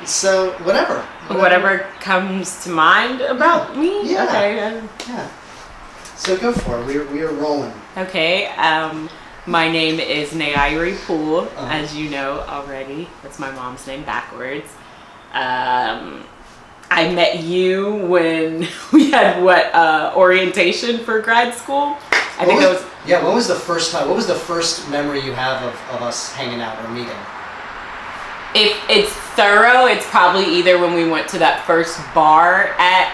So Whatever comes to mind about me. Yeah. Okay. Yeah. So go for it. We are rolling. Okay. My name is Naire Poole, as you know already. That's my mom's name backwards. I met you when we had orientation for grad school. I think that was. Yeah. When was the first time? What was the first memory you have of us hanging out or meeting? If it's thorough, it's probably either when we went to that first bar at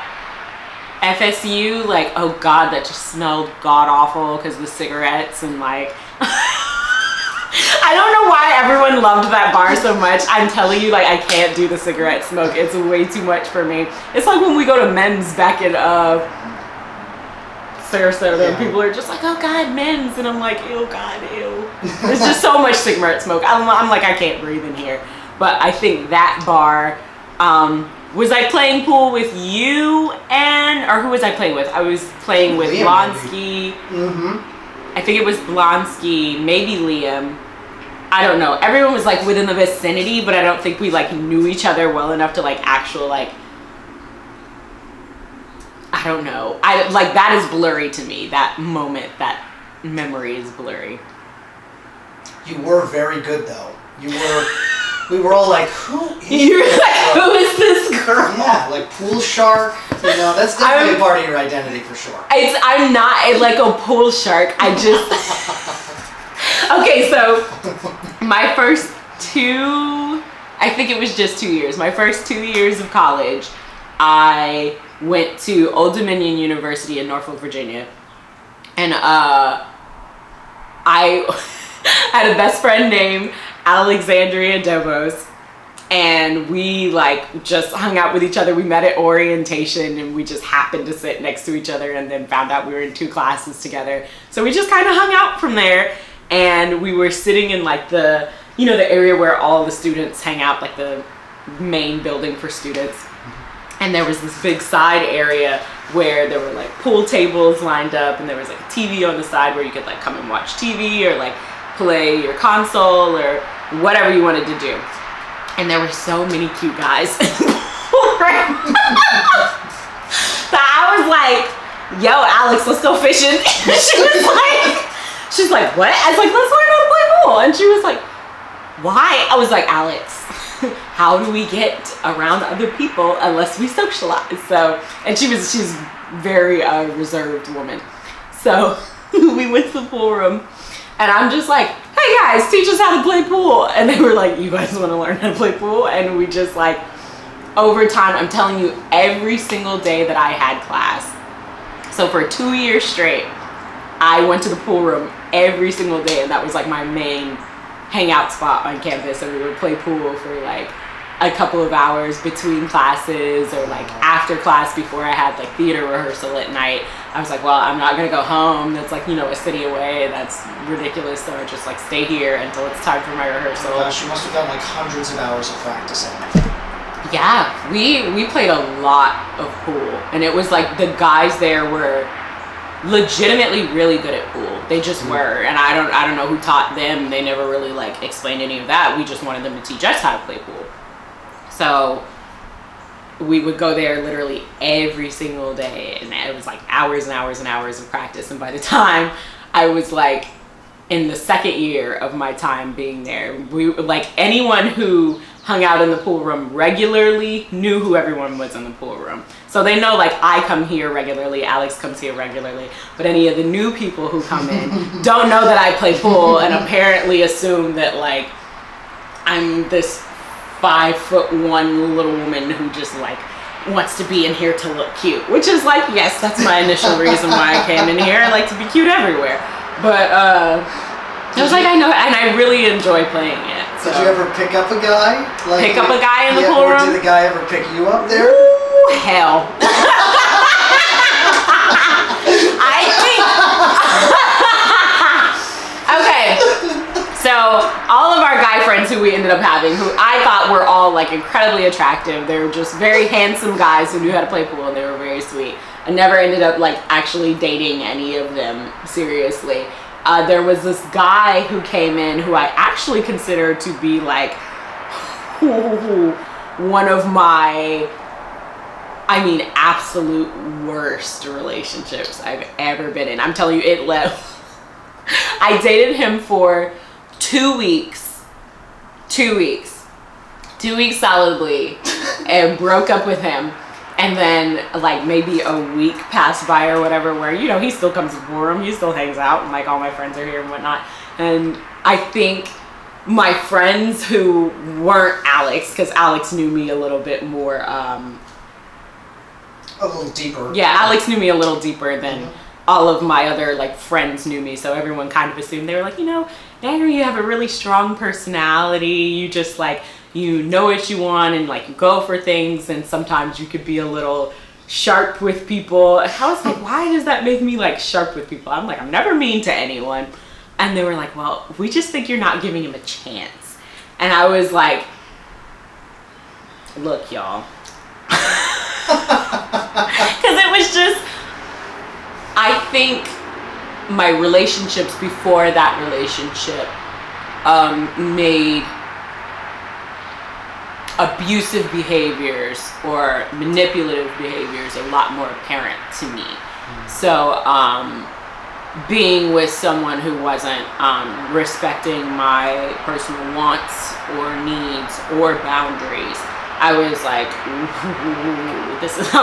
FSU, like, oh God, that just smelled god awful because of the cigarettes and like, I don't know why everyone loved that bar so much. I'm telling you, like, I can't do the cigarette smoke. It's way too much for me. It's like when we go to men's back in Sarasota and people are just like, oh God, men's, and I'm like, ew, God, ew. There's just so much cigarette smoke. I'm like, I can't breathe in here. But I think that bar, was I playing pool with you or who was I playing with? I was playing with Liam, Blonsky. I think it was Blonsky, maybe Liam. I don't know. Everyone was like within the vicinity, but I don't think we like knew each other well enough to like I don't know. That is blurry to me. That moment, that memory is blurry. You were very good though. We were all like, who is You're like, who is this girl? Yeah, like pool shark. You know, that's definitely a part of your identity for sure. I'm not like a pool shark. I just. Okay, so my first I think it was just 2 years. My first 2 years of college, I went to Old Dominion University in Norfolk, Virginia. And I had a best friend named Alexandria Dobos, and we like just hung out with each other. We met at orientation and we just happened to sit next to each other and then found out we were in 2 classes together. So we just kind of hung out from there, and we were sitting in like the area where all the students hang out, like the main building for students. And there was this big side area where there were like pool tables lined up, and there was like a TV on the side where you could like come and watch TV or like play your console or whatever you wanted to do. And there were so many cute guys. That I was like, yo, Alex, let's go fishing. She's like, what? I was like, let's learn how to play pool. And she was like, why? I was like, Alex, how do we get around other people unless we socialize? So, and she's very reserved woman. So we went to the pool room, and I'm just like, hey guys, teach us how to play pool. And they were like, you guys want to learn how to play pool? And we just like, over time, I'm telling you, every single day that I had class. So for 2 years straight, I went to the pool room every single day, and that was like my main hangout spot on campus. And we would play pool for like a couple of hours between classes, or like after class before I had like theater rehearsal at night. I was like, well, I'm not gonna go home. That's like, a city away. That's ridiculous. So I just like stay here until it's time for my rehearsal. Oh gosh, you must have done like hundreds of hours of practicing. Yeah, we played a lot of pool, and it was like the guys there were legitimately really good at pool. They just were, and I don't know who taught them. They never really like explained any of that. We just wanted them to teach us how to play pool. So we would go there literally every single day, and it was like hours and hours and hours of practice. And by the time I was like in the second year of my time being there, we like anyone who hung out in the pool room regularly knew who everyone was in the pool room. So they know like I come here regularly, Alex comes here regularly, but any of the new people who come in don't know that I play pool, and apparently assume that like I'm this 5'1" little woman who just like wants to be in here to look cute, which is like, yes, that's my initial reason why I came in here. I like to be cute everywhere. But I was like, I know, and I really enjoy playing it. So. Did you ever pick up a guy? Like, pick up a guy in the pool room? Or did the guy ever pick you up there? Ooh, hell. I think. Okay. So all of our guy friends who we ended up having, who I thought were all like incredibly attractive, they were just very handsome guys who knew how to play pool, and they were very sweet. I never ended up like actually dating any of them seriously. There was this guy who came in who I actually considered to be like one of my, I mean, absolute worst relationships I've ever been in. I'm telling you, it left. I dated him for 2 weeks. 2 weeks. 2 weeks solidly. And broke up with him. And then, like, maybe a week passed by or whatever where, you know, he still comes to Forum. He still hangs out. And, like, all my friends are here and whatnot. And I think my friends who weren't Alex, because Alex knew me a little bit more. A little deeper. Yeah, Alex knew me a little deeper than all of my other, like, friends knew me. So everyone kind of assumed, they were like, you know, Naire, you have a really strong personality. You just, like, you know what you want and, like, you go for things. And sometimes you could be a little sharp with people. And I was like, why does that make me, like, sharp with people? I'm like, I'm never mean to anyone. And they were like, well, we just think you're not giving him a chance. And I was like, look, y'all. Because it was just, I think my relationships before that relationship made abusive behaviors or manipulative behaviors a lot more apparent to me. So being with someone who wasn't respecting my personal wants or needs or boundaries, I was like, this is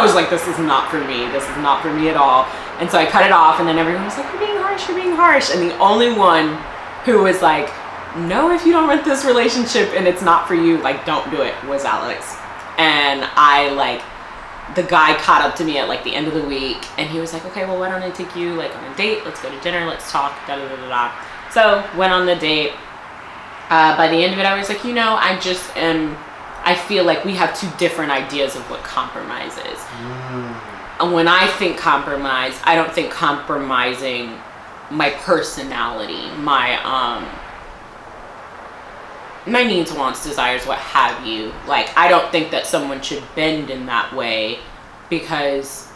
not for me. This is not for me at all. And so I cut it off, and then everyone was like, you're being harsh, you're being harsh. And the only one who was like, no, if you don't want this relationship and it's not for you, like, don't do it, was Alex. And I, like, the guy caught up to me at, like, the end of the week, and he was like, okay, well, why don't I take you, like, on a date? Let's go to dinner, let's talk, da-da-da-da-da. So, went on the date. By the end of it, I was like, you know, I feel like we have two different ideas of what compromise is. And when I think compromise, I don't think compromising my personality, my needs, wants, desires, what have you. Like, I don't think that someone should bend in that way, because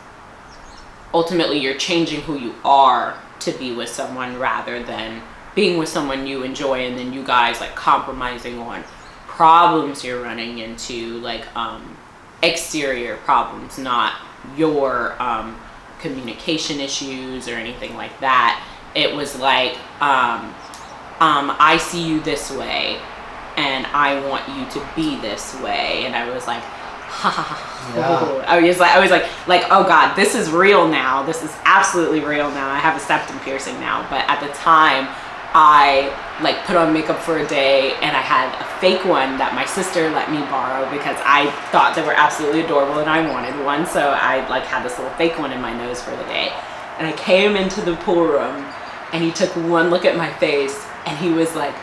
ultimately you're changing who you are to be with someone rather than being with someone you enjoy and then you guys, like, compromising on problems you're running into, like exterior problems, not your communication issues or anything like that. It was like, I see you this way and I want you to be this way. And I was like, ha ha ha. Yeah. I was like, oh God, this is real now. This is absolutely real now. I have a septum piercing now. But at the time, I, like, put on makeup for a day, and I had a fake one that my sister let me borrow because I thought they were absolutely adorable and I wanted one. So I, like, had this little fake one in my nose for the day. And I came into the pool room, and he took one look at my face, and he was like,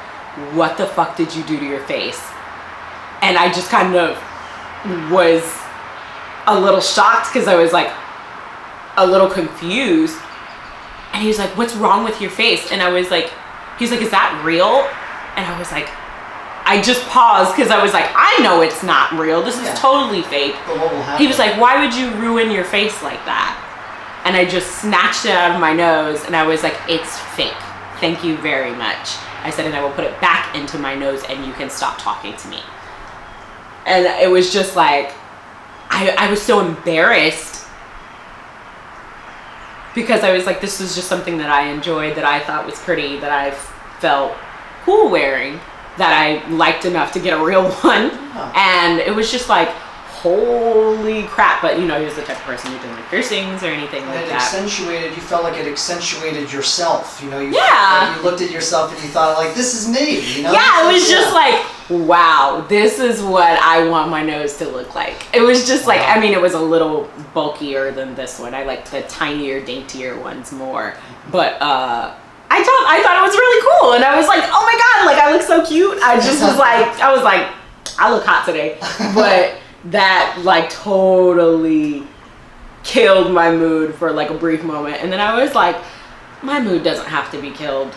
what the fuck did you do to your face? And I just kind of was a little shocked because I was, like, a little confused. And he was like, what's wrong with your face? And I was like, he's like, is that real? And I was like, I just paused because I was like, I know it's not real. This is totally fake. But what will happen? He was like, why would you ruin your face like that? And I just snatched it out of my nose, and I was like, it's fake. Thank you very much. I said, and I will put it back into my nose, and you can stop talking to me. And it was just like, I was so embarrassed because I was like, this is just something that I enjoyed, that I thought was pretty, that I felt cool wearing, that I liked enough to get a real one. Yeah. And it was just like, holy crap. But, you know, he was the type of person who didn't like piercings or anything like that. You felt like it accentuated yourself, you know? You looked at yourself and you thought, like, this is me, you know? Yeah, it was just like, wow, this is what I want my nose to look like. It was just like, I mean, it was a little bulkier than this one. I liked the tinier, daintier ones more. But I thought it was really cool. And I was like, oh my God, like, I look so cute. I just was like, I look hot today. But that, like, totally killed my mood for, like, a brief moment. And then I was like, my mood doesn't have to be killed.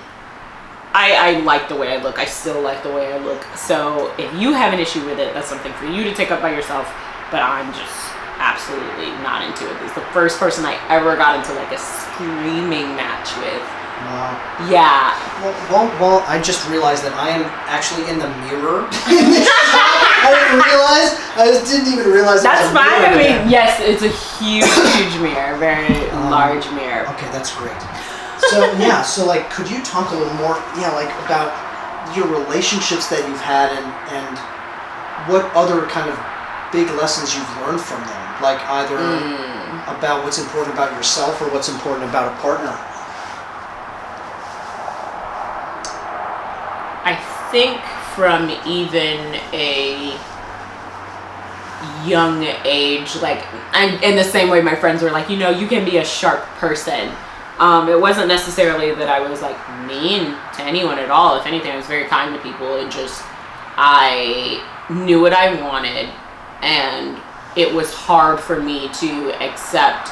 I like the way I look. I still like the way I look. So if you have an issue with it, that's something for you to take up by yourself. But I'm just absolutely not into it. It's the first person I ever got into, like, a screaming match with. Wow. Yeah. Well, I just realized that I am actually in the mirror in this shot I didn't even realize. That's fine. I mean, yes, it's a huge mirror, very large mirror. Okay, that's great. So yeah, so like, could you talk a little more, like about your relationships that you've had and what other kind of big lessons you've learned from them, like either about what's important about yourself or what's important about a partner? I think from even a young age, like, in the same way my friends were like, you can be a sharp person. It wasn't necessarily that I was like mean to anyone at all. If anything, I was very kind to people. It just, I knew what I wanted, and it was hard for me to accept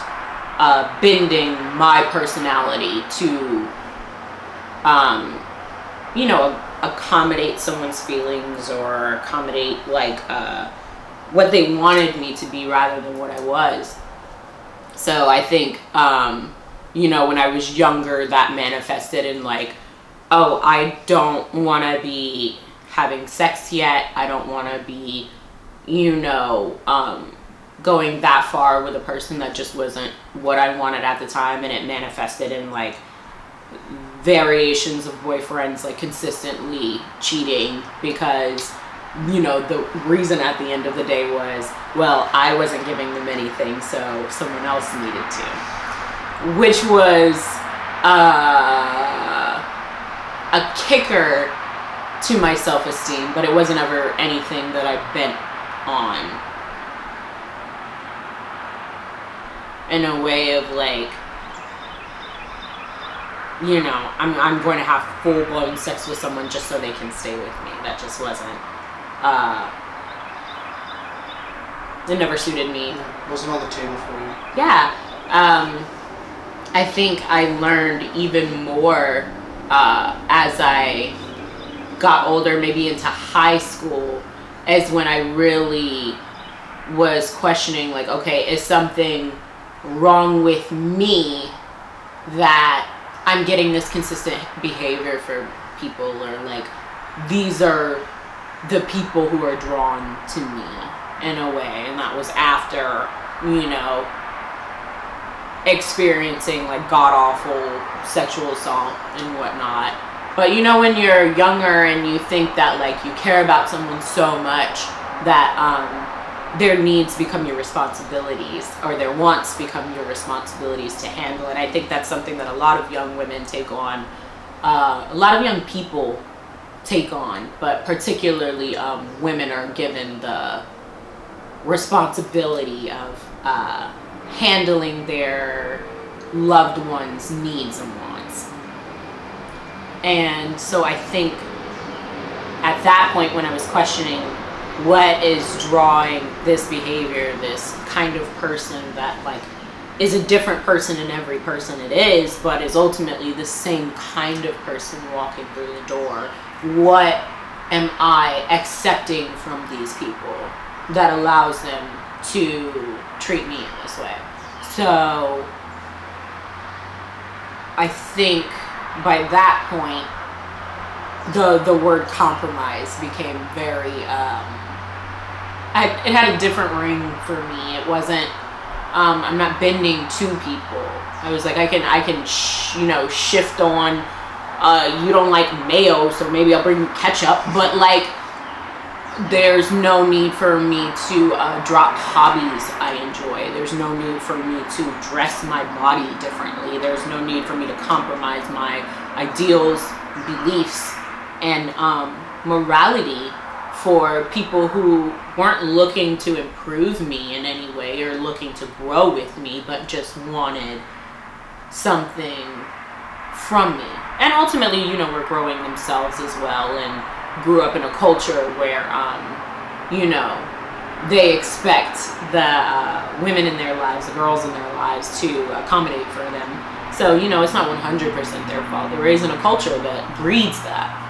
bending my personality to, accommodate someone's feelings or accommodate what they wanted me to be rather than what I was. So I think, when I was younger, that manifested in like, oh, I don't want to be having sex yet. I don't want to be, going that far with a person that just wasn't what I wanted at the time. And it manifested in like variations of boyfriends, like consistently cheating because, the reason at the end of the day was, well, I wasn't giving them anything, so someone else needed to. Which was a kicker to my self-esteem, but it wasn't ever anything that I bent on. In a way of like, I'm going to have full-blown sex with someone just so they can stay with me. That just wasn't, it never suited me. It wasn't on the table for you. Yeah. I think I learned even more as I got older, maybe into high school, as when I really was questioning, like, okay, is something wrong with me that I'm getting this consistent behavior for people, or like these are the people who are drawn to me in a way. And that was after, experiencing like god-awful sexual assault and whatnot. But when you're younger and you think that like you care about someone so much that their needs become your responsibilities, or their wants become your responsibilities to handle. And I think that's something that a lot of young women take on, a lot of young people take on, but particularly women are given the responsibility of handling their loved ones' needs and wants. And so I think at that point, when I was questioning what is drawing this behavior, this kind of person that like is a different person in every person it is, but is ultimately the same kind of person walking through the door, what am I accepting from these people that allows them to treat me in this way? So I think by that point, the word compromise became very, it had a different ring for me. It wasn't, I'm not bending to people. I was like, I can shift on, you don't like mayo, so maybe I'll bring you ketchup, but like, there's no need for me to drop hobbies I enjoy. There's no need for me to dress my body differently. There's no need for me to compromise my ideals, beliefs, and morality for people who weren't looking to improve me in any way or looking to grow with me, but just wanted something from me. And ultimately, were growing themselves as well, and grew up in a culture where, they expect the women in their lives, the girls in their lives, to accommodate for them. So, it's not 100% their fault. They're raised in a culture that breeds that.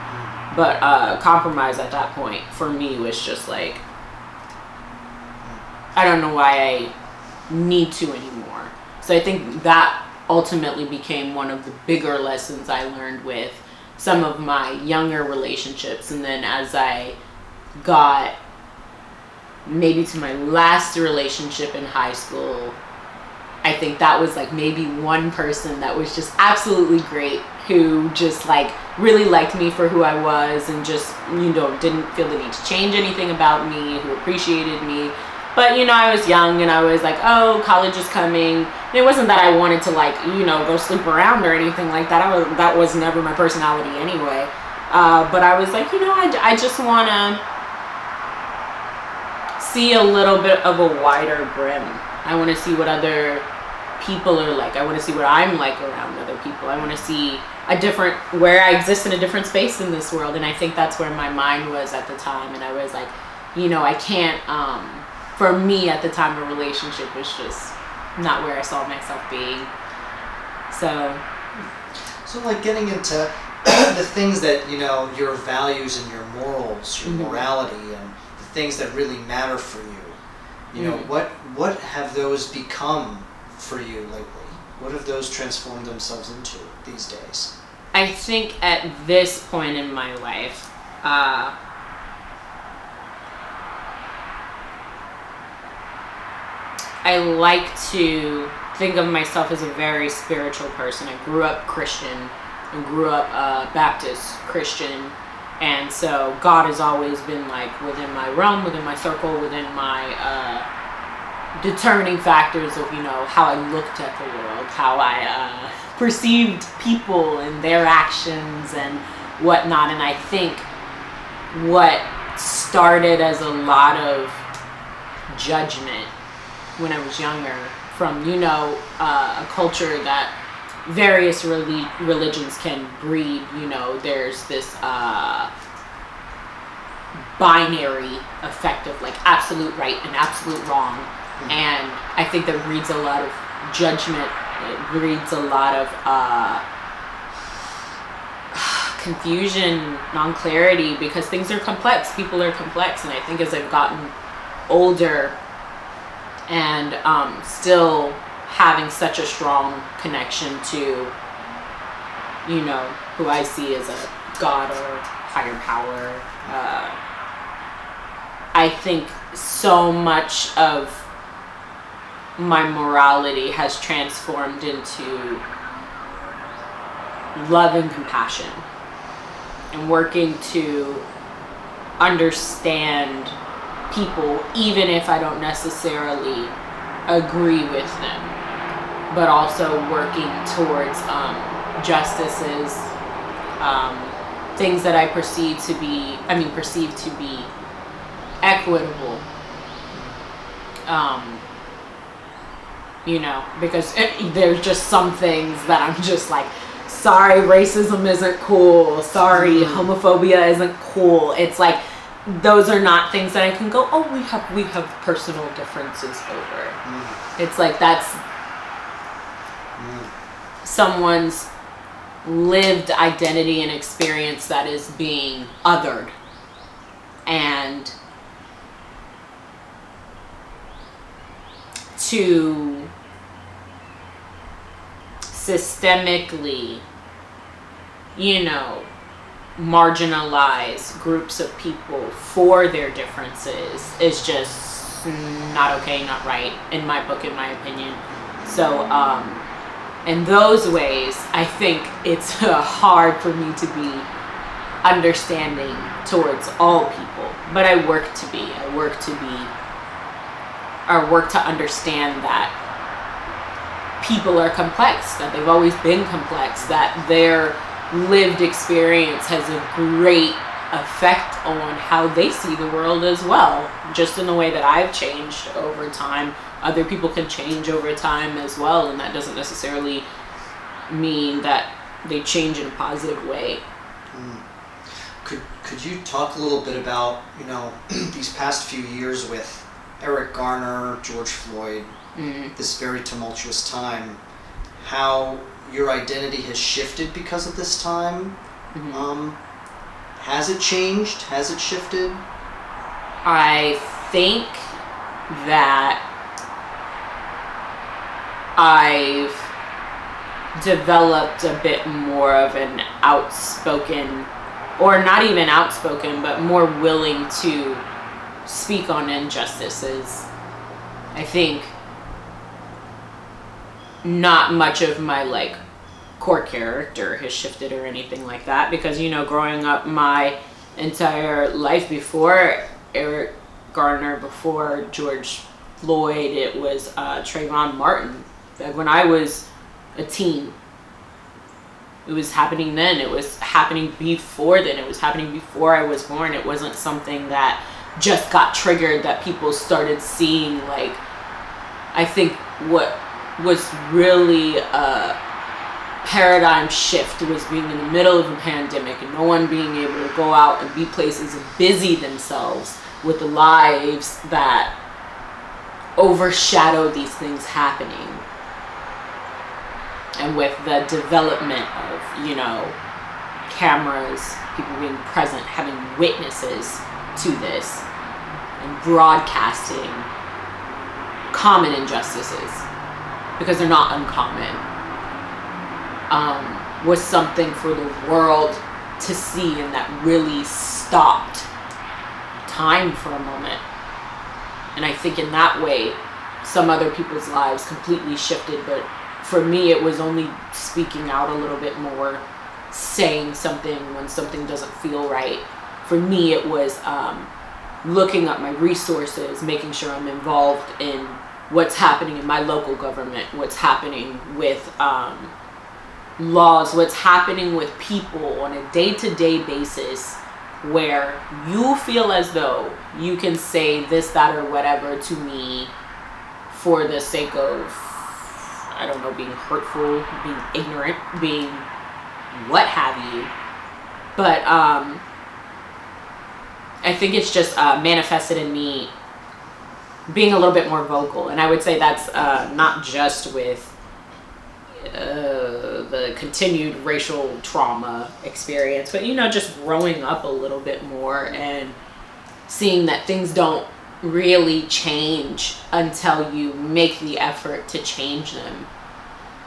But compromise at that point, for me, was just like, I don't know why I need to anymore. So I think that ultimately became one of the bigger lessons I learned with some of my younger relationships. And then as I got maybe to my last relationship in high school. I think that was like maybe one person that was just absolutely great, who just like really liked me for who I was and just, you know, didn't feel the need to change anything about me, who appreciated me. But, you know, I was young and I was like, oh, college is coming. And it wasn't that I wanted to, like, you know, go sleep around or anything like that. That was never my personality anyway. But I was like, you know, I just want to see a little bit of a wider brim. I want to see what other people are like. I want to see what I'm like around other people. I want to see where I exist in a different space in this world. And I think that's where my mind was at the time. And I was like, you know, I can't, for me at the time, a relationship was just not where I saw myself being. So like getting into the things that, you know, your values and your morals, your morality, and the things that really matter for you. You know, what have those become for you lately? What have those transformed themselves into these days? I think at this point in my life, I like to think of myself as a very spiritual person. I grew up Christian. I grew up Baptist Christian. And so God has always been like within my realm, within my circle, within my determining factors of, you know, how I looked at the world, how I perceived people and their actions and whatnot. And I think what started as a lot of judgment when I was younger from, you know, a culture that various religions can breed, you know, there's this binary effect of like absolute right and absolute wrong. And I think that breeds a lot of judgment. It breeds a lot of confusion, non-clarity, because things are complex. People are complex. And I think as I've gotten older and still having such a strong connection to, you know, who I see as a God or higher power, I think so much of my morality has transformed into love and compassion and working to understand people, even if I don't necessarily agree with them, but also working towards justices, things that I perceive to be equitable. You know, because there's just some things that I'm just like, sorry, racism isn't cool. Sorry, homophobia isn't cool. It's like, those are not things that I can go, oh, we have personal differences over. It's like that's someone's lived identity and experience that is being othered. And to systemically, you know, marginalize groups of people for their differences is just not okay, not right, in my book, in my opinion. So in those ways, I think it's hard for me to be understanding towards all people, but I work to understand that people are complex, that they've always been complex, that their lived experience has a great effect on how they see the world as well. Just in the way that I've changed over time, other people can change over time as well, and that doesn't necessarily mean that they change in a positive way. Could you talk a little bit about, you know, these past few years with Eric Garner, George Floyd, this very tumultuous time, how your identity has shifted because of this time? Has it changed? Has it shifted? I think that I've developed a bit more of an outspoken, or not even outspoken, but more willing to speak on injustices, I think not much of my like core character has shifted or anything like that, because you know, growing up my entire life before Eric Garner, before George Floyd, it was Trayvon Martin. Like when I was a teen, it was happening then. It was happening before then. It was happening before I was born. It wasn't something that just got triggered, that people started seeing. Like, I think what was really a paradigm shift was being in the middle of a pandemic and no one being able to go out and be places and busy themselves with the lives that overshadow these things happening. And with the development of, you know, cameras, people being present, having witnesses to this, and broadcasting common injustices, because they're not uncommon, was something for the world to see, and that really stopped time for a moment. And I think in that way, some other people's lives completely shifted, but for me, it was only speaking out a little bit more, saying something when something doesn't feel right. For me, it was looking up my resources, making sure I'm involved in what's happening in my local government, what's happening with laws, what's happening with people on a day-to-day basis, where you feel as though you can say this, that, or whatever to me for the sake of, I don't know, being hurtful, being ignorant, being what have you. But I think it's just manifested in me being a little bit more vocal. And I would say that's not just with the continued racial trauma experience, but, you know, just growing up a little bit more and seeing that things don't really change until you make the effort to change them.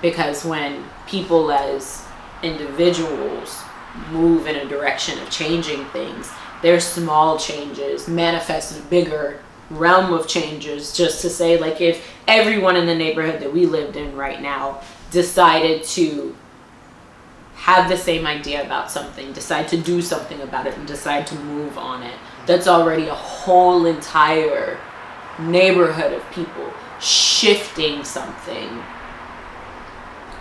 Because when people as individuals move in a direction of changing things, their small changes manifest in a bigger realm of changes. Just to say, like, if everyone in the neighborhood that we lived in right now decided to have the same idea about something, decide to do something about it, and decide to move on it, that's already a whole entire neighborhood of people shifting something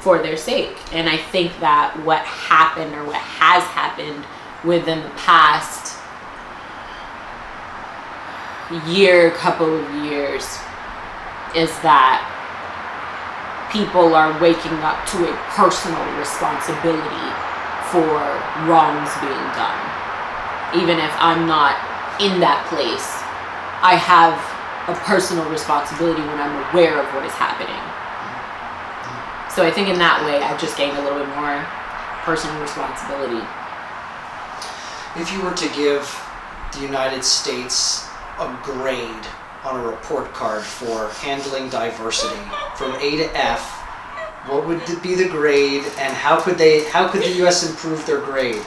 for their sake. And I think that what happened, or what has happened within the past year, couple of years, is that people are waking up to a personal responsibility for wrongs being done. Even if I'm not in that place, I have a personal responsibility when I'm aware of what is happening. So I think in that way, I've just gained a little bit more personal responsibility. If you were to give the United States a grade on a report card for handling diversity from A to F, what would be the grade, and how could the U.S. improve their grade?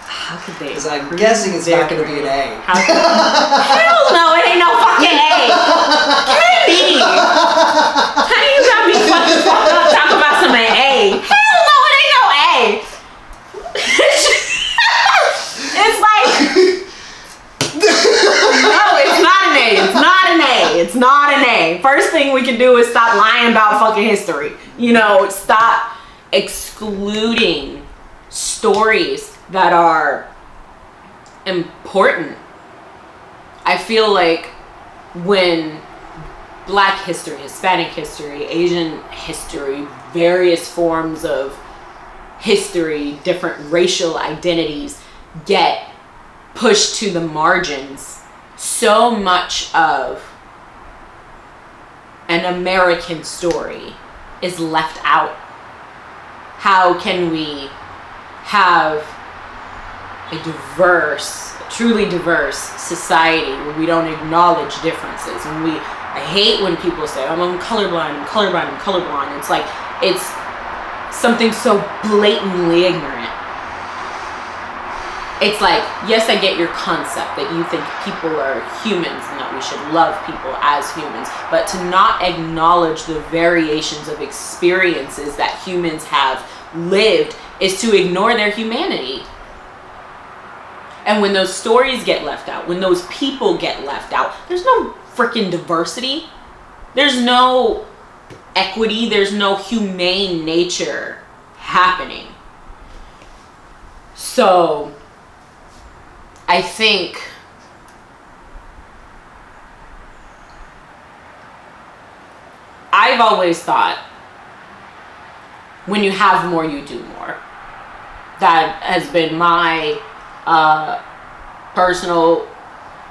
How could they? Because I'm guessing it's not going to be an A. Hell no, it ain't no fucking A. Candy! How do you got me fucking fucked up talking about some A? Hell no, it ain't no A. It's like, no, it's not an A. It's not an A. It's not an A. First thing we can do is stop lying about fucking history. You know, stop excluding stories that are important. I feel like when Black history, Hispanic history, Asian history, various forms of history, different racial identities get pushed to the margins, so much of an American story is left out. How can we have a diverse, truly diverse society where we don't acknowledge differences? And I hate when people say, oh, I'm colorblind, I'm colorblind, I'm colorblind. It's like, it's something so blatantly ignorant. it's like, yes, I get your concept that you think people are humans and that we should love people as humans, but to not acknowledge the variations of experiences that humans have lived is to ignore their humanity. And when those stories get left out, when those people get left out, there's no freaking diversity. There's no equity. There's no humane nature happening. So I think I've always thought when you have more, you do more. That has been my personal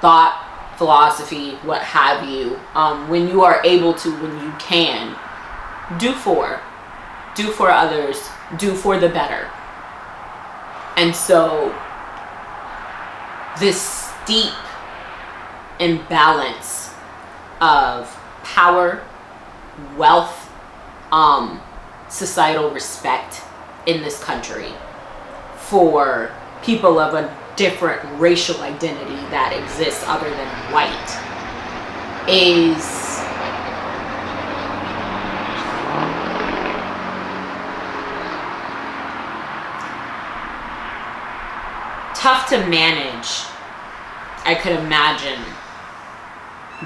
thought, philosophy, what have you. When you are able to, when you can, do for others, do for the better. And so this steep imbalance of power, wealth, societal respect in this country for people of a different racial identity that exists other than white is tough to manage. I could imagine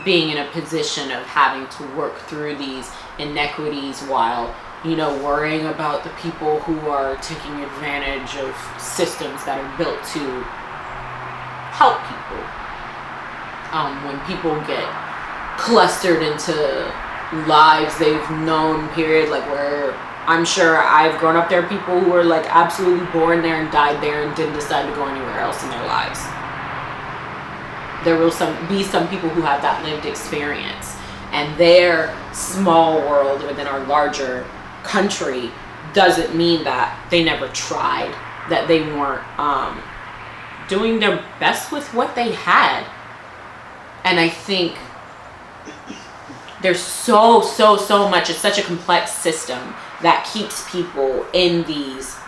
being in a position of having to work through these inequities while, worrying about the people who are taking advantage of systems that are built to help people. When people get clustered into lives they've known, period, like where I'm sure I've grown up, there are people who were like absolutely born there and died there and didn't decide to go anywhere else in their lives. There will be some people who have that lived experience, and their small world within our larger country doesn't mean that they never tried, that they weren't doing their best with what they had. And I think there's so much, it's such a complex system that keeps people in these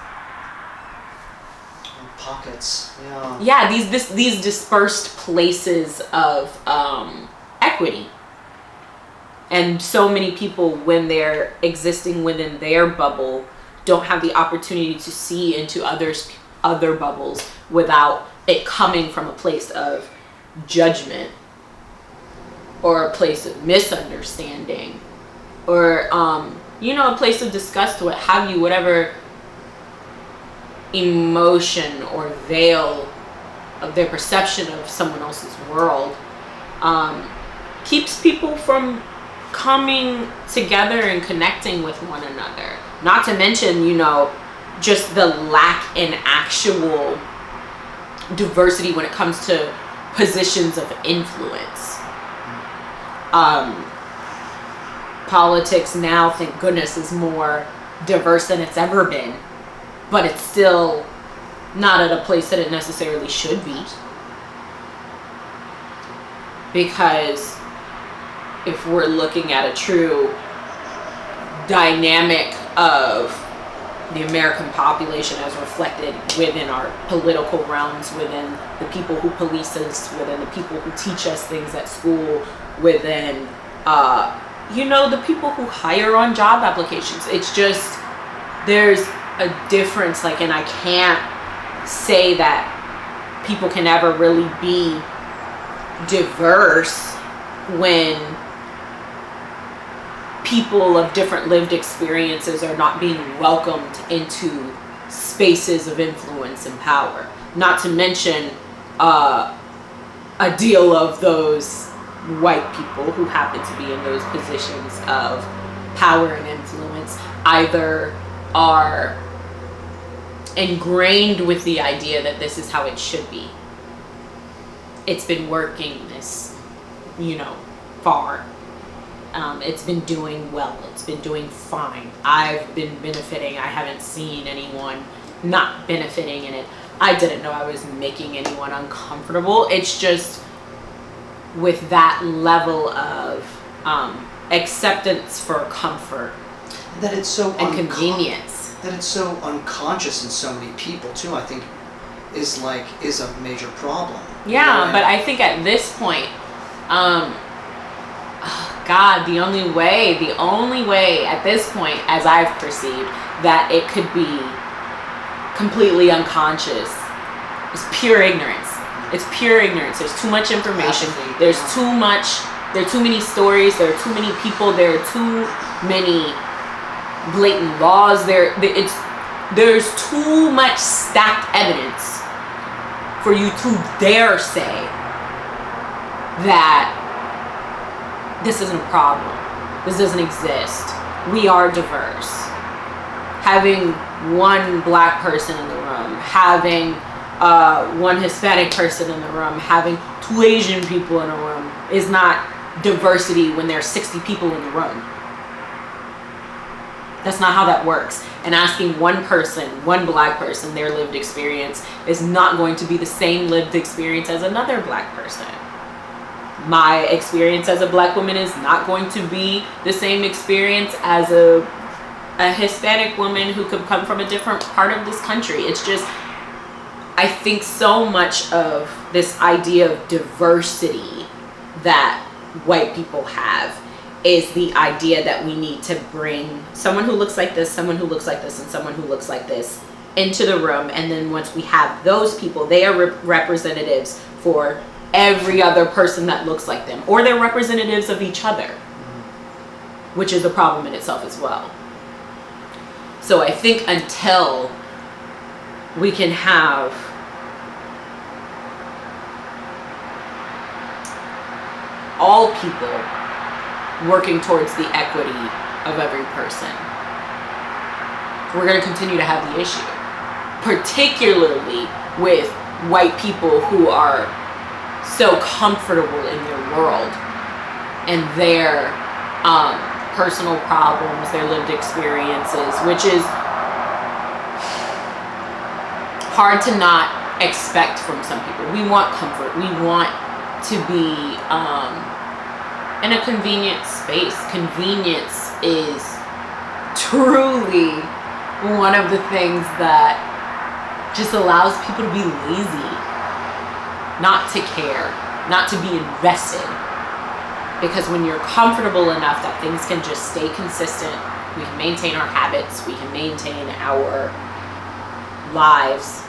pockets. These dispersed places of equity. And so many people, when they're existing within their bubble, don't have the opportunity to see into other bubbles without it coming from a place of judgment or a place of misunderstanding or a place of disgust, what have you, whatever emotion or veil of their perception of someone else's world keeps people from coming together and connecting with one another. Not to mention, just the lack in actual diversity when it comes to positions of influence. Politics now, thank goodness, is more diverse than it's ever been, but it's still not at a place that it necessarily should be. Because if we're looking at a true dynamic of the American population as reflected within our political realms, within the people who police us, within the people who teach us things at school, within the people who hire on job applications, it's just, there's a difference, and I can't say that people can ever really be diverse when people of different lived experiences are not being welcomed into spaces of influence and power. Not to mention a deal of those white people who happen to be in those positions of power and influence either are ingrained with the idea that this is how it should be. It's been working this, far. It's been doing well. It's been doing fine. I've been benefiting. I haven't seen anyone not benefiting in it. I didn't know I was making anyone uncomfortable. It's just with that level of acceptance for comfort that it's so and convenience. That it's so unconscious in so many people too. I think is a major problem. Yeah, but I think at this point, God, the only way at this point, as I've perceived, that it could be completely unconscious is pure ignorance. It's pure ignorance. There's too much information. There are too many stories. There are too many people. There are too many blatant laws. There's too much stacked evidence for you to dare say that this isn't a problem. This doesn't exist. We are diverse. Having one black person in the room, having one Hispanic person in the room, having 2 Asian people in a room is not diversity when there are 60 people in the room. That's not how that works. And asking one person, one black person, their lived experience is not going to be the same lived experience as another black person. My experience as a black woman is not going to be the same experience as a Hispanic woman who could come from a different part of this country. It's just, I think so much of this idea of diversity that white people have is the idea that we need to bring someone who looks like this, someone who looks like this, and someone who looks like this into the room. And then once we have those people, they are representatives for every other person that looks like them, or they're representatives of each other, which is a problem in itself as well. So I think until we can have all people working towards the equity of every person, we're going to continue to have the issue, particularly with white people who are so comfortable in their world and their personal problems, their lived experiences, which is hard to not expect from some people. We want comfort. We want to be in a convenient space. Convenience is truly one of the things that just allows people to be lazy, not to care, not to be invested. Because when you're comfortable enough that things can just stay consistent, we can maintain our habits, we can maintain our lives,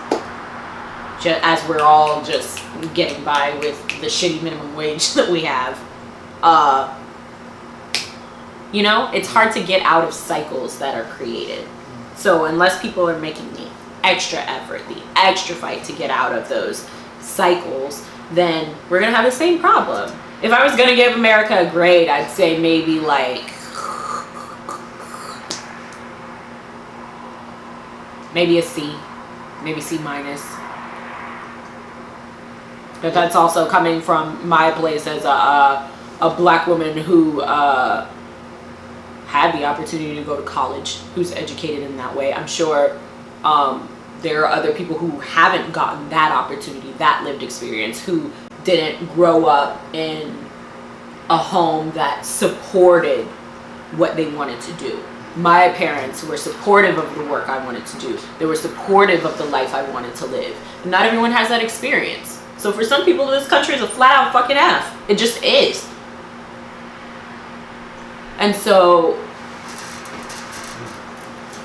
as we're all just getting by with the shitty minimum wage that we have. It's hard to get out of cycles that are created. So unless people are making the extra effort, the extra fight to get out of those cycles, then we're gonna have the same problem. If I was gonna give America a grade, I'd say maybe maybe a C, maybe C minus. But that's also coming from my place as a black woman who had the opportunity to go to college, who's educated in that way. I'm sure there are other people who haven't gotten that opportunity, that lived experience, who didn't grow up in a home that supported what they wanted to do. My parents were supportive of the work I wanted to do. They were supportive of the life I wanted to live. Not everyone has that experience. So for some people, this country is a flat out fucking F. It just is. And so,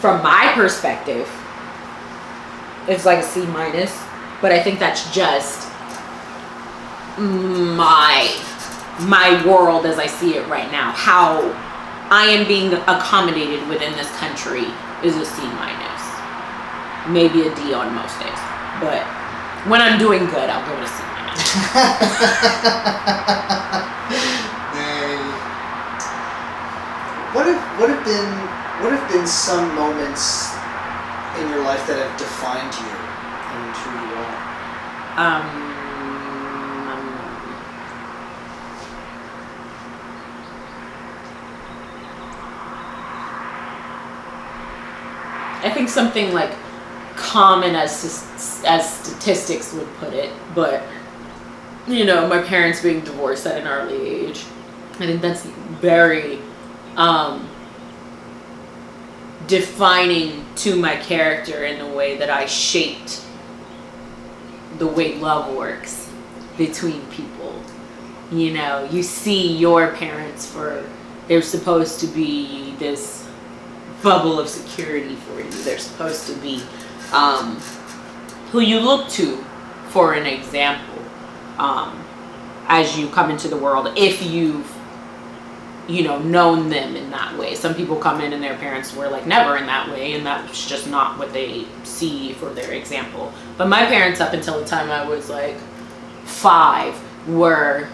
from my perspective, it's like a C minus, but I think that's just my world as I see it right now. How I am being accommodated within this country is a C minus, maybe a D on most days, but when I'm doing good, I'll give it a C minus. What have been some moments in your life that have defined you and who you are? I think something like common as statistics would put it, but my parents being divorced at an early age, I think that's very defining to my character in the way that I shaped the way love works between people. You know, you see your parents for, they're supposed to be this bubble of security for you. They're supposed to be who you look to for an example as you come into the world, if you've, you know, known them in that way. Some people come in and their parents were like never in that way, and that's just not what they see for their example. But my parents, up until the time I was like 5, were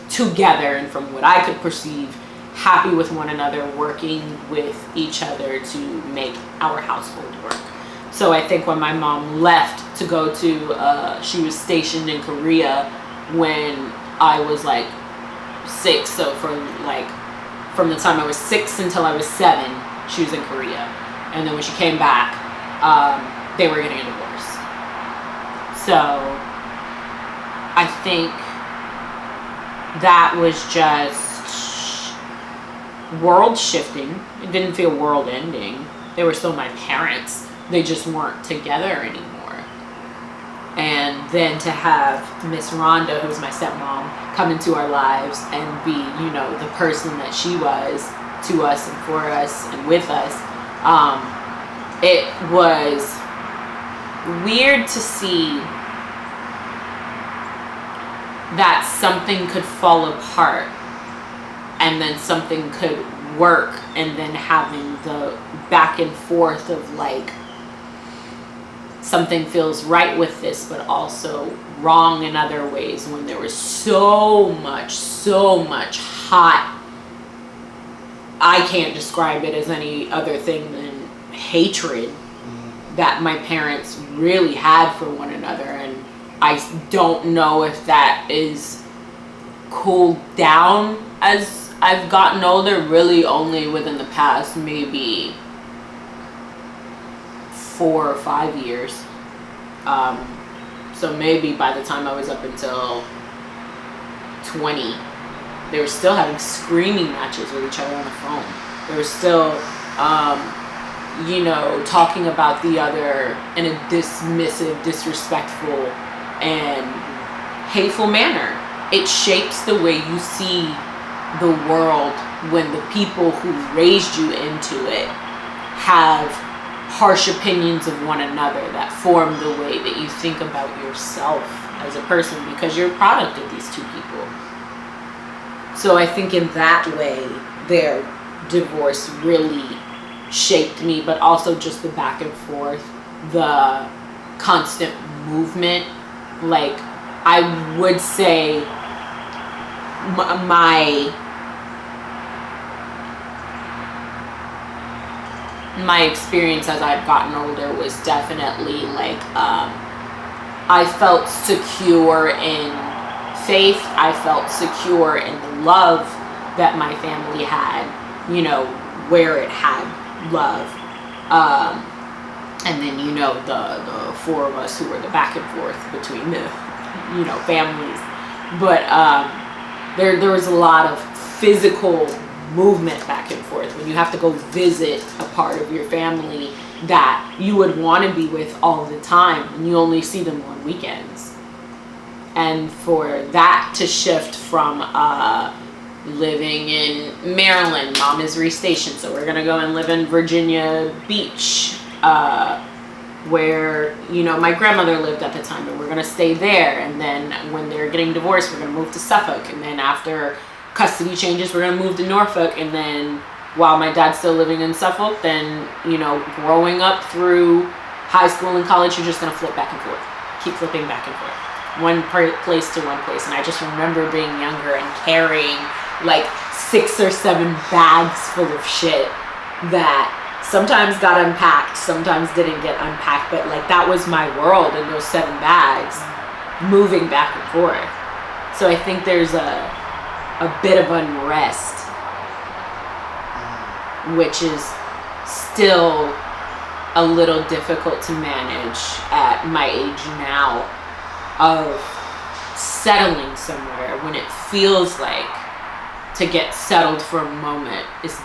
together, and from what I could perceive, happy with one another, working with each other to make our household work. So I think when my mom left to go to, she was stationed in Korea when I was like 6. So from the time I was 6 until I was 7, she was in Korea. And then when she came back, they were getting a divorce. So I think that was just world shifting. It didn't feel world ending. They were still my parents. They just weren't together anymore. And then to have Miss Rhonda, who's my stepmom, come into our lives and be, you know, the person that she was to us and for us and with us, it was weird to see that something could fall apart and then something could work, and then having the back and forth of like, something feels right with this but also wrong in other ways, when there was so much hot, I can't describe it as any other thing than hatred that my parents really had for one another. And I don't know if that is cooled down as I've gotten older, really only within the past maybe 4 or 5 years. So maybe by the time I was up until 20, they were still having screaming matches with each other on the phone. They were still, you know, talking about the other in a dismissive, disrespectful, and hateful manner. It shapes the way you see the world when the people who raised you into it have harsh opinions of one another that form the way that you think about yourself as a person, because you're a product of these two people. So I think in that way, their divorce really shaped me, but also just the back and forth, the constant movement. Like, I would say my experience as I've gotten older was definitely like, I felt secure in faith. I felt secure in the love that my family had, you know, where it had love. And then, you know, the 4 of us who were the back and forth between the, you know, families. But there was a lot of physical movement back and forth when you have to go visit a part of your family that you would want to be with all the time, and you only see them on weekends. And for that to shift from living in Maryland, mom is restationed, so we're gonna go and live in Virginia Beach, where, you know, my grandmother lived at the time, and we're gonna stay there. And then when they're getting divorced, we're gonna move to Suffolk, and then after custody changes, we're gonna move to Norfolk. And then while my dad's still living in Suffolk, then, you know, growing up through high school and college, you're just gonna flip back and forth, keep flipping back and forth, one place to one place. And I just remember being younger and carrying like 6 or 7 bags full of shit that sometimes got unpacked, sometimes didn't get unpacked, but like that was my world in those 7 bags, moving back and forth. So I think there's a bit of unrest, which is still a little difficult to manage at my age now, of settling somewhere when it feels like to get settled for a moment is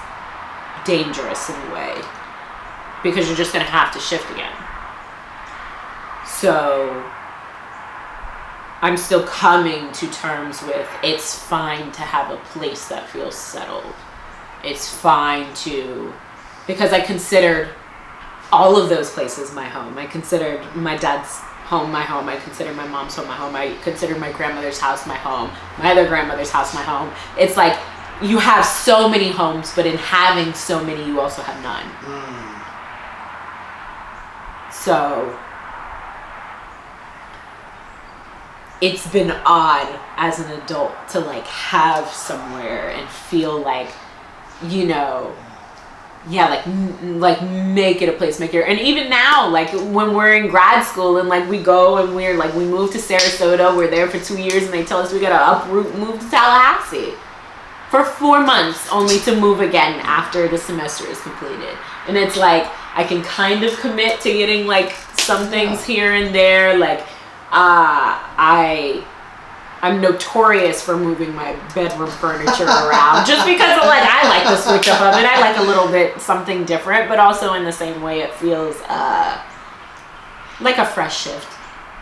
dangerous in a way, because you're just going to have to shift again. So I'm still coming to terms with it's fine to have a place that feels settled. It's fine to, because I considered all of those places my home. I considered my dad's home my home. I considered my mom's home my home. I considered my grandmother's house my home. My other grandmother's house my home. It's like you have so many homes, but in having so many, you also have none. So it's been odd as an adult to like have somewhere and feel like, you know, yeah, like make it a place, make it. And even now, like when we're in grad school and like we go and we're like, we move to Sarasota, we're there for 2 years and they tell us we gotta uproot, move to Tallahassee for 4 months only to move again after the semester is completed. And it's like, I can kind of commit to getting like some things here and there. Like, I'm notorious for moving my bedroom furniture around just because of like, I like the switch up of it. I like a little bit something different, but also in the same way it feels like a fresh shift.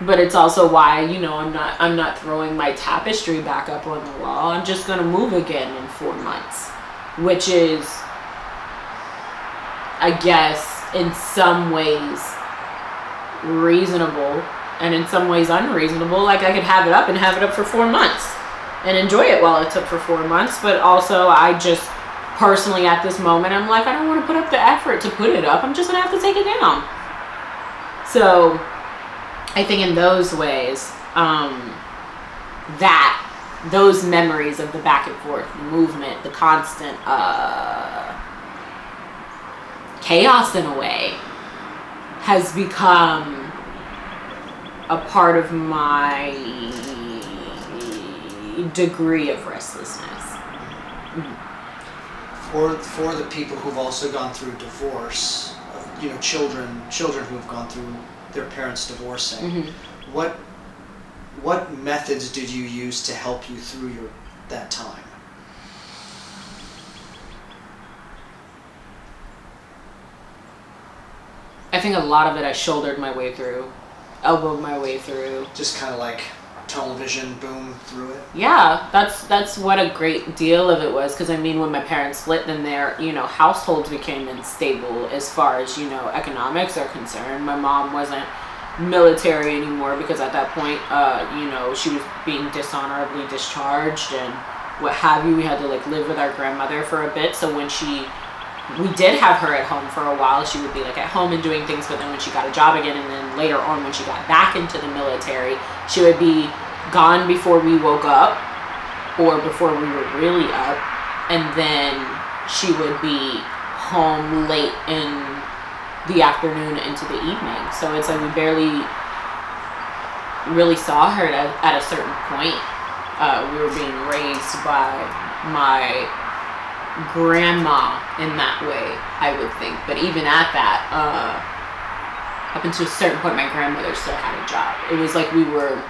But it's also why, you know, I'm not throwing my tapestry back up on the wall. I'm just gonna move again in 4 months, which is, I guess, in some ways reasonable and in some ways unreasonable. Like I could have it up for 4 months and enjoy it while it took for 4 months. But also I just personally at this moment, I'm like, I don't want to put up the effort to put it up. I'm just gonna have to take it down. So I think in those ways, those memories of the back and forth movement, the constant chaos in a way, has become a part of my degree of restlessness. For the people who've also gone through divorce, you know, children who have gone through their parents divorcing, what methods did you use to help you through that time? I think a lot of it I shouldered my way through, elbowed my way through. Just kind of like tunnel vision, boom, through it? Yeah, that's what a great deal of it was. Because I mean, when my parents split, then their, you know, households became unstable as far as, you know, economics are concerned. My mom wasn't military anymore because at that point, you know, she was being dishonorably discharged and what have you. We had to like live with our grandmother for a bit. So when we did have her at home for a while, she would be like at home and doing things, but then when she got a job again, and then later on when she got back into the military, she would be gone before we woke up or before we were really up, and then she would be home late in the afternoon into the evening. So it's like we barely really saw her at a certain point. We were being raised by my grandma in that way, I would think. But even at that, up until a certain point, my grandmother still had a job. It was like we were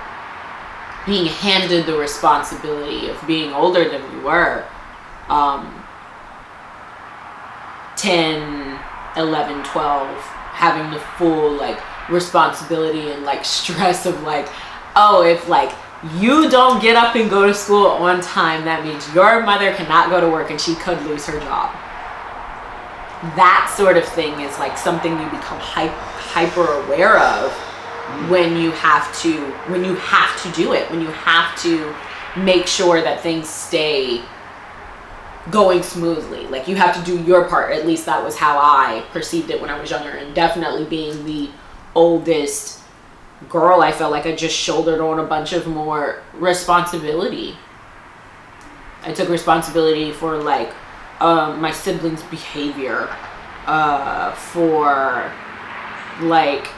being handed the responsibility of being older than we were. 10, 11, 12, having the full like responsibility and like stress of like, oh, if like you don't get up and go to school on time, that means your mother cannot go to work and she could lose her job. That sort of thing is like something you become hyper aware of when you have to do it, when you have to make sure that things stay going smoothly. Like you have to do your part. At least that was how I perceived it when I was younger, and definitely being the oldest girl, I felt like I just shouldered on a bunch of more responsibility. I took responsibility for like my siblings' behavior, for like,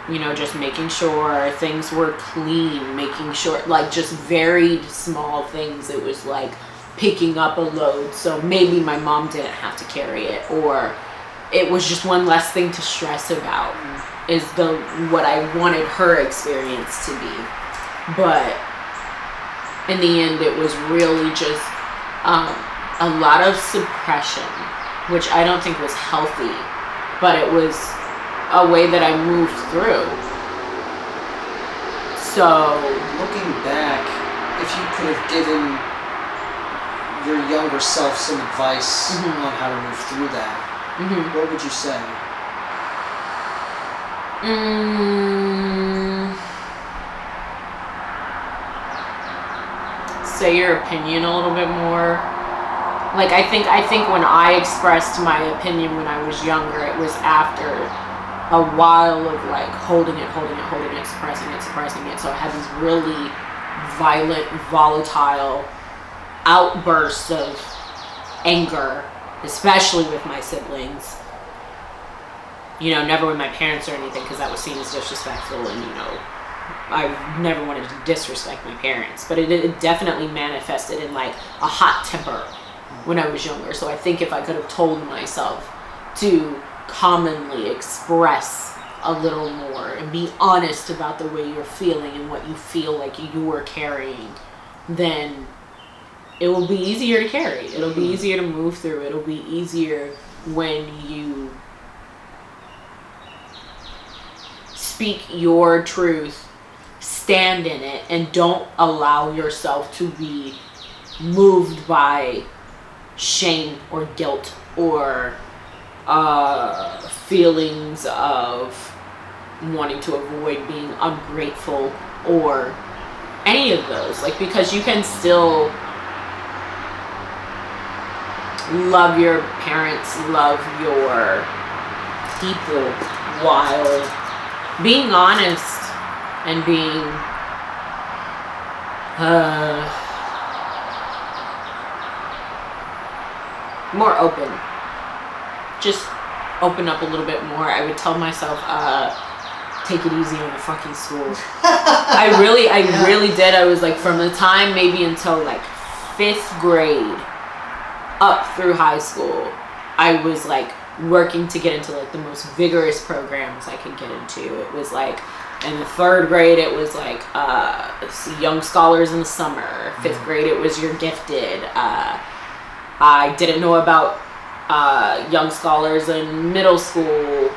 you know, just making sure things were clean, making sure like just very small things. It was like picking up a load so maybe my mom didn't have to carry it, or it was just one less thing to stress about, is what I wanted her experience to be. But in the end, it was really just a lot of suppression, which I don't think was healthy, but it was a way that I moved through. So looking back, if you could have given your younger self some advice on how to move through that, what would you say? Say your opinion a little bit more. Like I think when I expressed my opinion when I was younger, it was after a while of like holding it, suppressing it. So I had these really violent, volatile outbursts of anger, especially with my siblings. You know, never with my parents or anything, because that was seen as disrespectful, and you know, I never wanted to disrespect my parents. But it definitely manifested in like a hot temper when I was younger. So I think if I could have told myself to commonly express a little more and be honest about the way you're feeling and what you feel like you are carrying, then it will be easier to carry. It'll be easier to move through. It'll be easier when you speak your truth, stand in it, and don't allow yourself to be moved by shame or guilt or feelings of wanting to avoid being ungrateful or any of those. Like, because you can still love your parents, love your people, while being honest and being more open. Just open up a little bit more. I would tell myself, take it easy on the fucking school. I really did. I was like, from the time maybe until like 5th grade up through high school, I was like working to get into like the most vigorous programs I could get into. It was like in the 3rd grade, it was like young scholars in the summer. 5th grade, it was you're gifted. I didn't know about young scholars in middle school,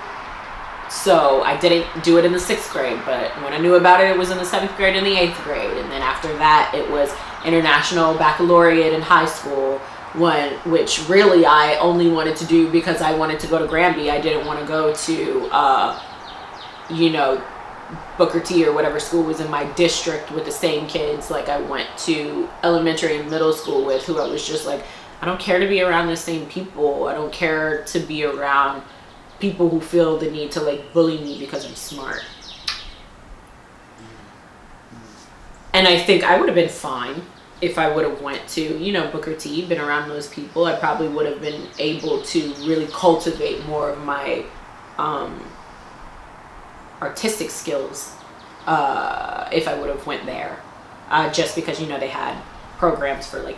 so I didn't do it in the 6th grade. But when I knew about it, it was in the 7th grade and the 8th grade. And then after that, it was international baccalaureate in high school, which really I only wanted to do because I wanted to go to Granby. I didn't want to go to Booker T or whatever school was in my district with the same kids like I went to elementary and middle school with, who I was just like, I don't care to be around the same people. I don't care to be around people who feel the need to like bully me because I'm smart. And I think I would have been fine if I would have went to, Booker T, been around those people. I probably would have been able to really cultivate more of my artistic skills if I would have went there. Just because, they had programs for like,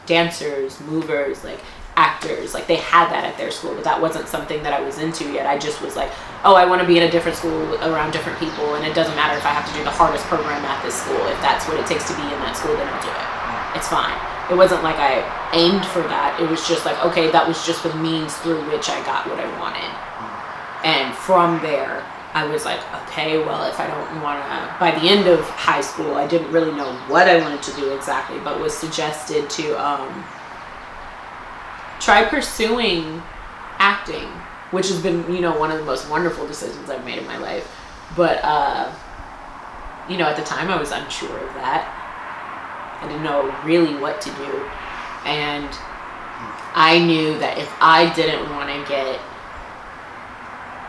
dancers, movers, like actors, like they had that at their school, but that wasn't something that I was into yet. I just was like, oh, I want to be in a different school around different people, and it doesn't matter if I have to do the hardest program at this school. If that's what it takes to be in that school, then I'll do it. It's fine. It wasn't like I aimed for that. It was just like, okay, that was just the means through which I got what I wanted. And from there, I was like, okay, well, if I don't want to, by the end of high school, I didn't really know what I wanted to do exactly, but was suggested to try pursuing acting, which has been, one of the most wonderful decisions I've made in my life. But, at the time I was unsure of that. I didn't know really what to do. And I knew that if I didn't want to get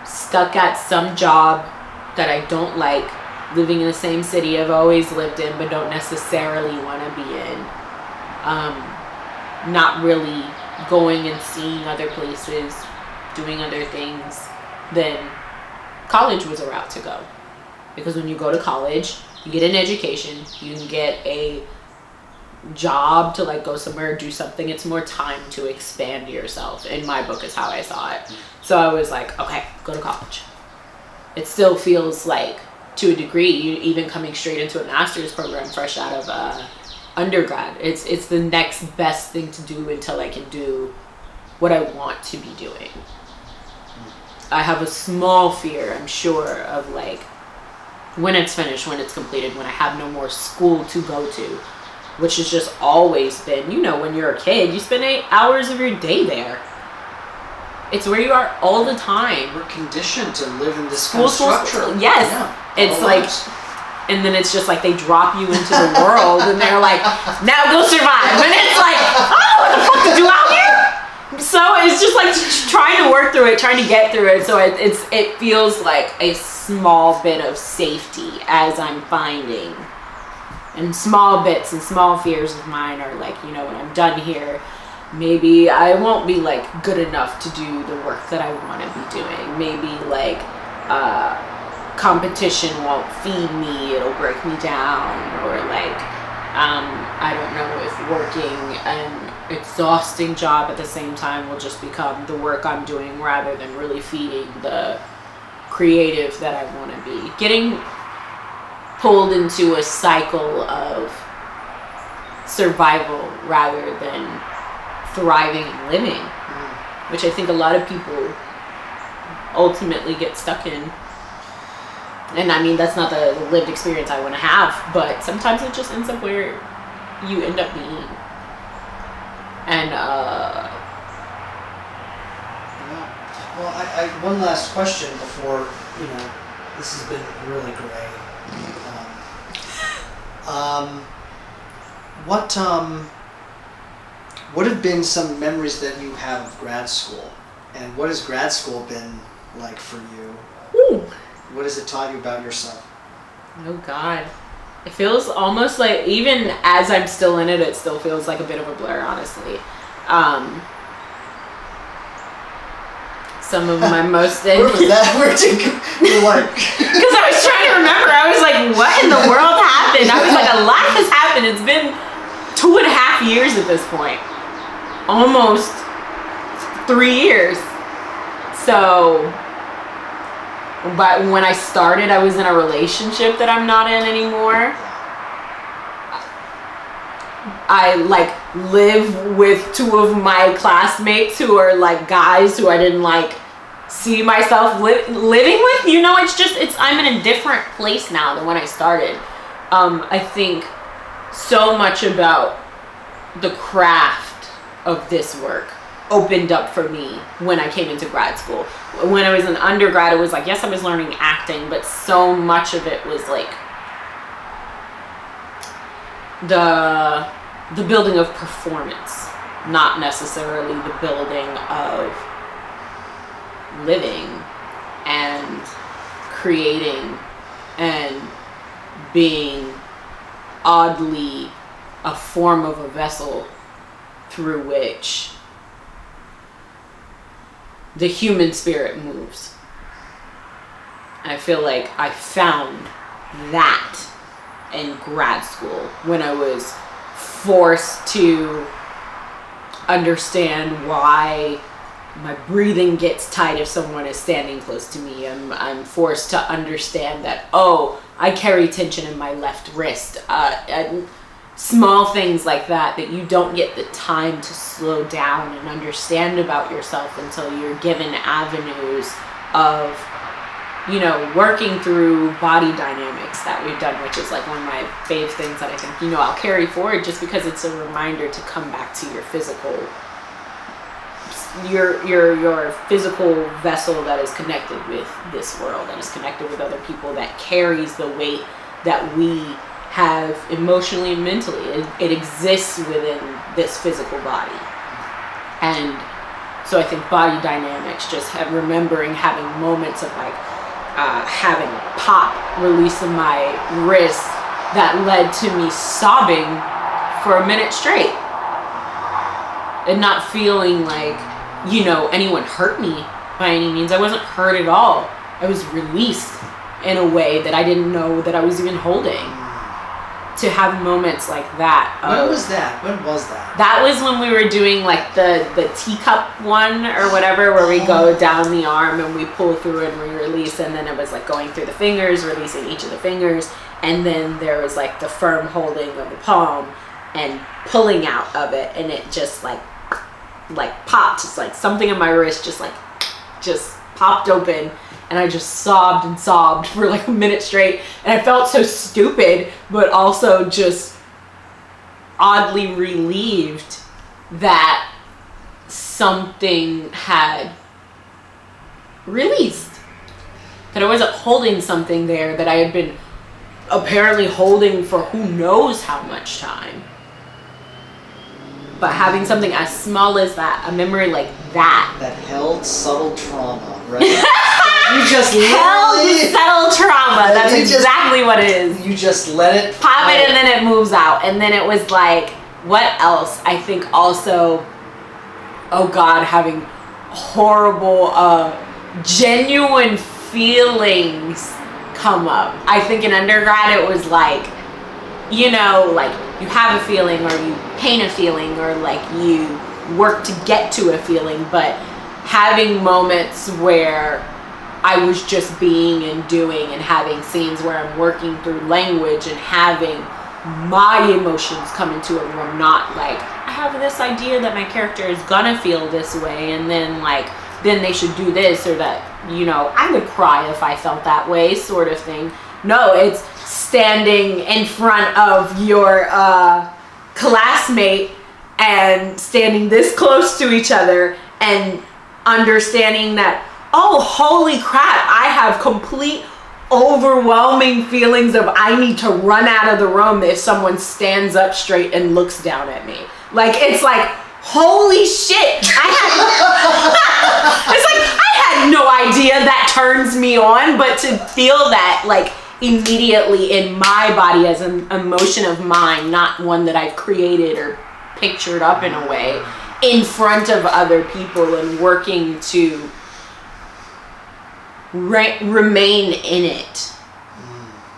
stuck at some job that I don't like, living in the same city I've always lived in but don't necessarily want to be in, not really going and seeing other places, doing other things, then college was a route to go. Because when you go to college, you get an education, you can get a job to like go somewhere, do something. It's more time to expand yourself, in my book, is how I saw it. So I was like, okay, go to college. It still feels like, to a degree, even coming straight into a master's program fresh out of undergrad, it's the next best thing to do until I can do what I want to be doing. I have a small fear, I'm sure, of like when it's finished, when it's completed, when I have no more school to go to, which has just always been, you know, when you're a kid, you spend 8 hours of your day there. It's where you are all the time. We're conditioned to live in this kind of structure. Yes. Yeah, it's like, and then it's just like they drop you into the world and they're like, now go survive. And it's like, oh, what the fuck to do out here? So it's just like trying to work through it, trying to get through it. So it feels like a small bit of safety as I'm finding. And small bits and small fears of mine are like, you know, when I'm done here, maybe I won't be like good enough to do the work that I want to be doing. Maybe like competition won't feed me, it'll break me down. Or like, I don't know if working an exhausting job at the same time will just become the work I'm doing rather than really feeding the creative that I want to be. Getting pulled into a cycle of survival rather than thriving and living, which I think a lot of people ultimately get stuck in. And I mean, that's not the lived experience I want to have, but sometimes it just ends up where you end up being. And yeah. Well, I one last question before, you know, this has been really great. What have been some memories that you have of grad school, and what has grad school been like for you? Ooh. What has it taught you about yourself? Oh God. It feels almost like, even as I'm still in it, it still feels like a bit of a blur, honestly. Some of my most... Where was that? Where'd you go? You're like... Because I was trying to remember. I was like, what in the world happened? I was like, a lot has happened. It's been 2.5 years at this point. Almost 3 years. So... But when I started, I was in a relationship that I'm not in anymore. I like live with 2 of my classmates who are like guys who I didn't like see myself living with. You know, I'm in a different place now than when I started. I think so much about the craft of this work opened up for me when I came into grad school. When I was an undergrad, it was like, yes, I was learning acting, but so much of it was like the building of performance, not necessarily the building of living and creating and being oddly a form of a vessel through which the human spirit moves. I feel like I found that in grad school when I was forced to understand why my breathing gets tight if someone is standing close to me. I'm forced to understand that, oh, I carry tension in my left wrist. And small things like that you don't get the time to slow down and understand about yourself until you're given avenues of, you know, working through body dynamics that we've done, which is like one of my fave things that I think, you know, I'll carry forward just because it's a reminder to come back to your physical, your physical vessel that is connected with this world, that is connected with other people, that carries the weight that we have emotionally and mentally. It exists within this physical body. And so I think body dynamics, just remembering having moments of like having pop release in my wrist that led to me sobbing for a minute straight and not feeling like, you know, anyone hurt me by any means. I wasn't hurt at all. I was released in a way that I didn't know that I was even holding. To have moments like that. When was that? When was that? That was when we were doing like the teacup one or whatever, where we go down the arm and we pull through and we release, and then it was like going through the fingers, releasing each of the fingers, and then there was like the firm holding of the palm and pulling out of it, and it just like popped. It's like something in my wrist just popped open, and I just sobbed and sobbed for like a minute straight, and I felt so stupid, but also just oddly relieved that something had released, that I wasn't holding something there that I had been apparently holding for who knows how much time. But having something as small as that, a memory like that. That held subtle trauma, right? You just held subtle trauma. That's exactly what it is. You just let it pop it and then it moves out. And then it was like, what else? I think also, oh God, having horrible, genuine feelings come up. I think in undergrad it was like, you know, like you have a feeling or you paint a feeling or like you work to get to a feeling, but having moments where I was just being and doing and having scenes where I'm working through language and having my emotions come into it where I'm not like, I have this idea that my character is gonna feel this way and then like, then they should do this or that, you know, I would cry if I felt that way sort of thing. No, it's standing in front of your classmate and standing this close to each other and understanding that, oh, holy crap, I have complete overwhelming feelings of I need to run out of the room if someone stands up straight and looks down at me. Like, it's like, holy shit, it's like, I had no idea that turns me on, but to feel that, like, immediately in my body as an emotion of mine, not one that I've created or pictured up in a way, in front of other people and working to remain in it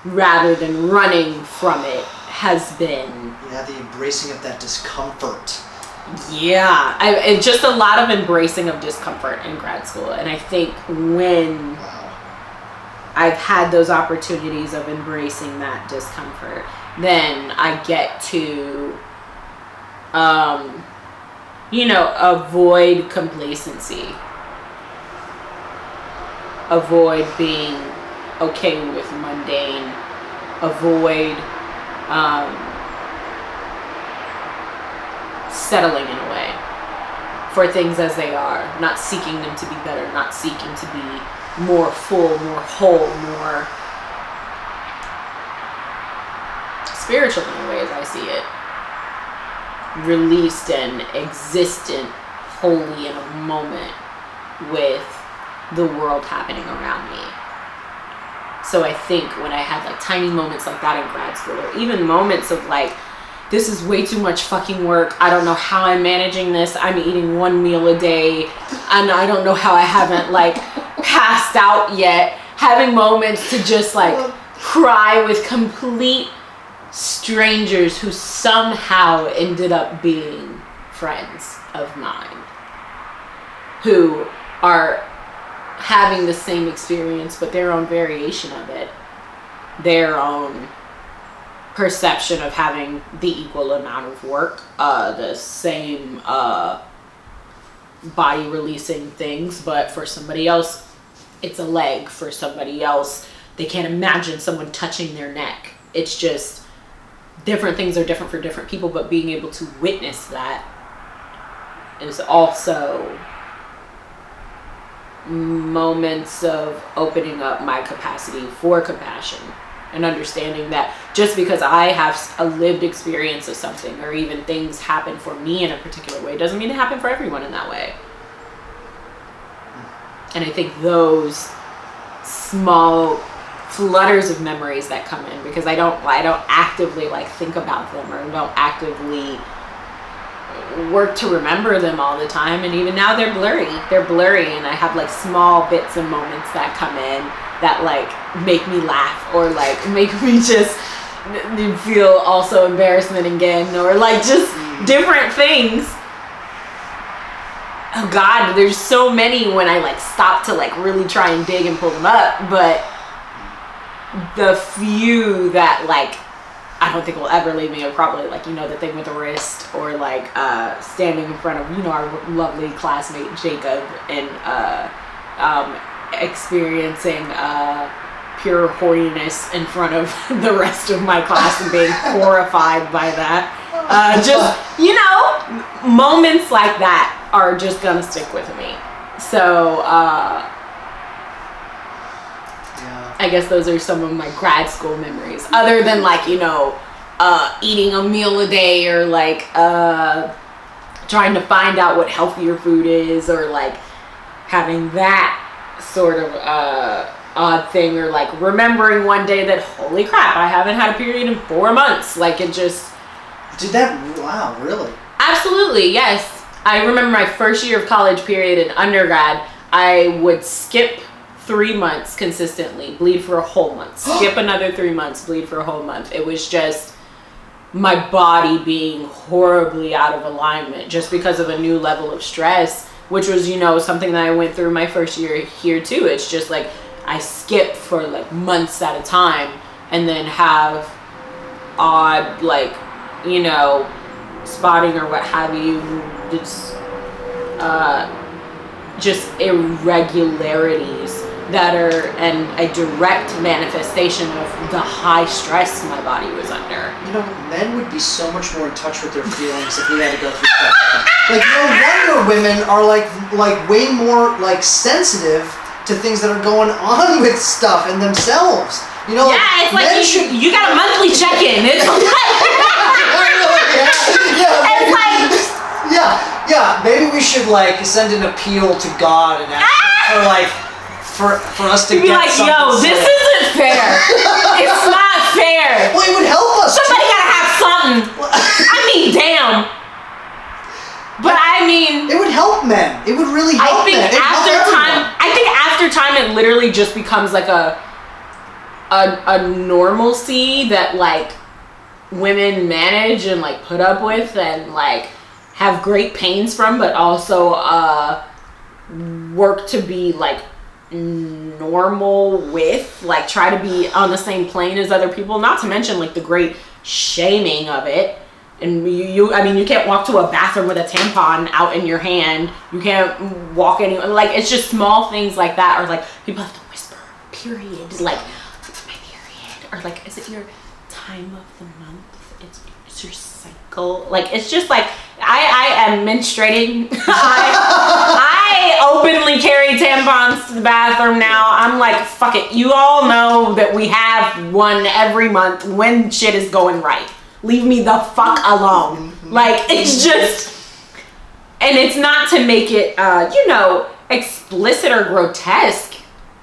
rather than running from it has been... Yeah, the embracing of that discomfort. Yeah, and just a lot of embracing of discomfort in grad school. And I think when I've had those opportunities of embracing that discomfort, then I get to, you know, avoid complacency. Avoid being okay with mundane. Avoid settling in a way for things as they are, not seeking them to be better, not seeking to be more full, more whole, more spiritual in the way as I see it, released and existent wholly in a moment with the world happening around me. So I think when I had like tiny moments like that in grad school, or even moments of like, this is way too much fucking work, I don't know how I'm managing this, I'm eating one meal a day, and I don't know how I haven't like passed out yet, having moments to just like cry with complete strangers who somehow ended up being friends of mine, who are having the same experience but their own variation of it, their own perception of having the equal amount of work, the same body releasing things, but for somebody else it's a leg, for somebody else they can't imagine someone touching their neck. It's just different things are different for different people, but being able to witness that is also moments of opening up my capacity for compassion and understanding that just because I have a lived experience of something, or even things happen for me in a particular way, doesn't mean it happened for everyone in that way. And I think those small flutters of memories that come in, because I don't actively like think about them, or don't actively work to remember them all the time, and even now they're blurry, and I have like small bits and moments that come in that like make me laugh, or like make me just feel also embarrassment again, or like just different things. Oh God, there's so many when I like stop to like really try and dig and pull them up, but the few that like I don't think will ever leave me are probably like, you know, the thing with the wrist, or like standing in front of, you know, our lovely classmate Jacob, and experiencing pure horniness in front of the rest of my class and being horrified by that. Just, you know, moments like that are just gonna stick with me. So, I guess those are some of my grad school memories. Other than like, you know, eating a meal a day or like trying to find out what healthier food is, or like having that sort of odd thing, or like remembering one day that, holy crap, I haven't had a period in 4 months. Like it just... Did that... Wow, really? Absolutely, yes. I remember my first year of college period in undergrad, I would skip 3 months consistently, bleed for a whole month, skip another 3 months, bleed for a whole month. It was just my body being horribly out of alignment just because of a new level of stress, which was, you know, something that I went through my first year here too. It's just like I skip for like months at a time and then have odd, like, you know, spotting or what have you. It's just irregularities that are a direct manifestation of the high stress my body was under. You know, men would be so much more in touch with their feelings if we had to go through stuff like that. Like, no wonder women are like way more like sensitive to things that are going on with stuff and themselves. You know, yeah, it's like you got a monthly check-in. It's like, yeah. Maybe we should like send an appeal to God and ask for like for us to be get like, yo, this isn't fair. It's not fair. Well, it would help us. Somebody gotta have something. I mean, damn. But I mean, it would help men. It would really help men. I think after time, it literally just becomes like a normalcy that like women manage and like put up with and like have great pains from, but also work to be like normal with, like try to be on the same plane as other people, not to mention like the great shaming of it. And you can't walk to a bathroom with a tampon out in your hand. You can't walk anywhere. Like, it's just small things like that. Or like people have to whisper, period, like my period, or like, is it your time of the month? It's your cycle. Like, it's just like I am menstruating. I openly carry tampons to the bathroom now. I'm like, fuck it. You all know that we have one every month when shit is going right. Leave me the fuck alone. Like, it's just, and it's not to make it, you know, explicit or grotesque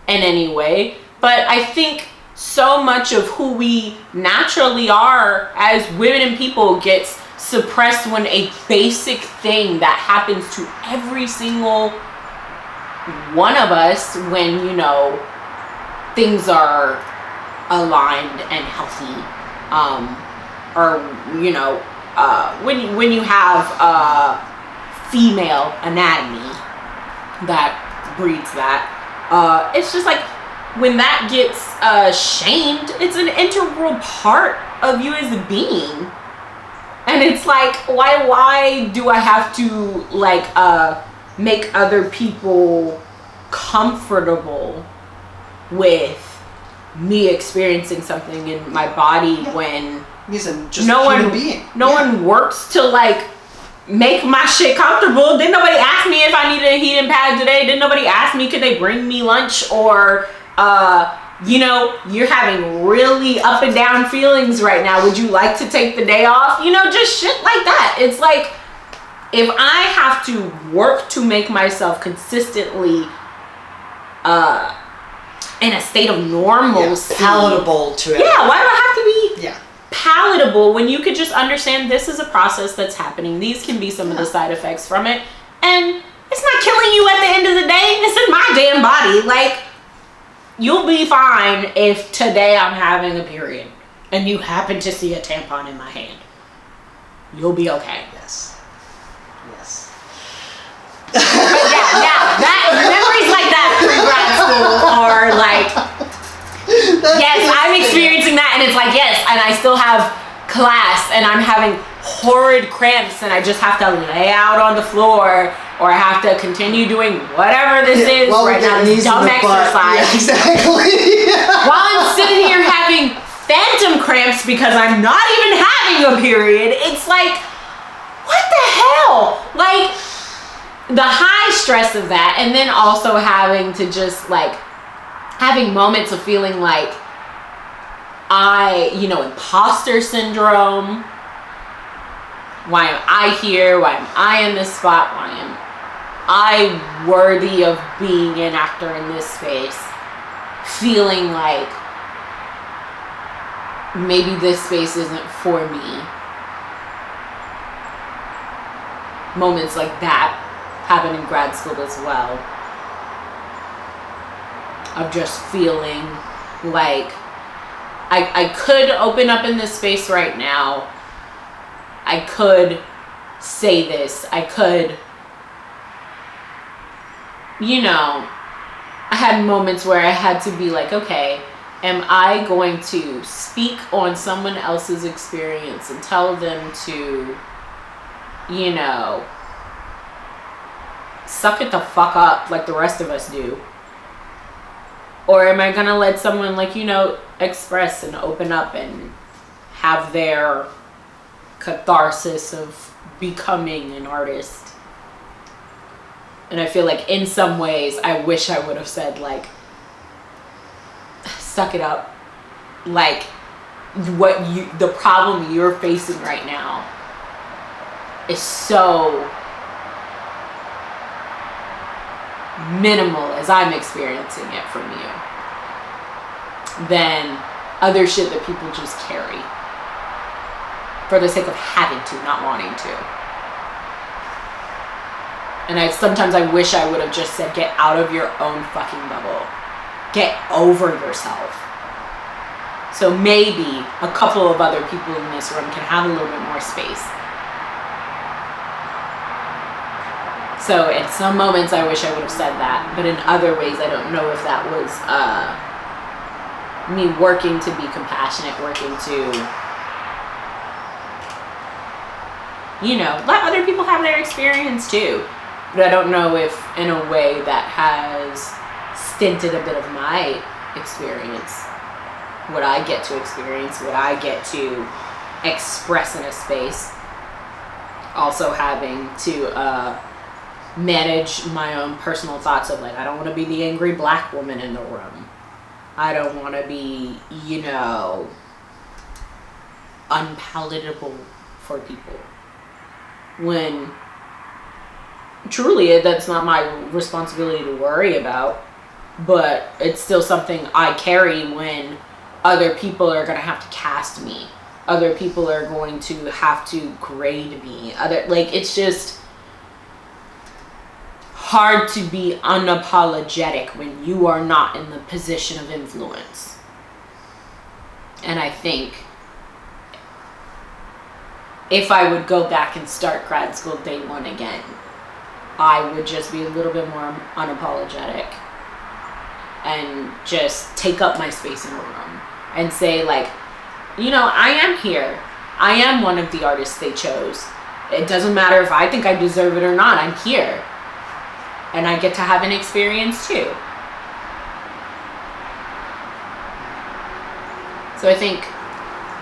in any way, but I think so much of who we naturally are as women and people gets suppressed when a basic thing that happens to every single one of us when, you know, things are aligned and healthy, or, you know, when you have female anatomy that breeds that, it's just like when that gets shamed, it's an integral part of you as a being. And it's like, why do I have to like make other people comfortable with me experiencing something in my body when no one works to like make my shit comfortable? Didn't nobody ask me if I needed a heating pad today? Didn't nobody ask me could they bring me lunch? Or you know, you're having really up and down feelings right now, would you like to take the day off? You know, just shit like that. It's like, if I have to work to make myself consistently in a state of normalcy, palatable to it. Yeah, why do I have to be palatable when you could just understand this is a process that's happening? These can be some of the side effects from it, and it's not killing you at the end of the day. It's in my damn body. Like, you'll be fine if today I'm having a period and you happen to see a tampon in my hand. You'll be okay. Yes. But yeah, that memories like that from grad school are like, yes, I'm experiencing that, and it's like, yes, and I still have class and I'm having horrid cramps and I just have to lay out on the floor, or I have to continue doing whatever this is right now, this dumb exercise. Yeah, exactly. While I'm sitting here having phantom cramps because I'm not even having a period. It's like, what the hell? Like, the high stress of that, and then also having to just like, having moments of feeling like imposter syndrome. Why am I here? Why am I in this spot? Why am I worthy of being an actor in this space? Feeling like maybe this space isn't for me. Moments like that happen in grad school as well. Of just feeling like I could open up in this space right now. I could say this. I could, I had moments where I had to be like, okay, am I going to speak on someone else's experience and tell them to, suck it the fuck up like the rest of us do? Or am I gonna let someone express and open up and have their catharsis of becoming an artist? And I feel like in some ways I wish I would have said suck it up. Like the problem you're facing right now is so minimal as I'm experiencing it from you than other shit that people just carry for the sake of having to, not wanting to. And sometimes I wish I would have just said, get out of your own fucking bubble. Get over yourself. So maybe a couple of other people in this room can have a little bit more space. So in some moments I wish I would have said that, but in other ways I don't know if that was me working to be compassionate, working to, let other people have their experience too. But I don't know if in a way that has stinted a bit of my experience, what I get to experience, what I get to express in a space. Also having to manage my own personal thoughts of I don't want to be the angry black woman in the room. I don't want to be, unpalatable for people. When truly that's not my responsibility to worry about, but it's still something I carry when other people are going to have to cast me. Other people are going to have to grade me. It's just hard to be unapologetic when you are not in the position of influence. And I think if I would go back and start grad school day one again, I would just be a little bit more unapologetic and just take up my space in the room and say I am here. I am one of the artists they chose. It doesn't matter if I think I deserve it or not. I'm here. And I get to have an experience too. So I think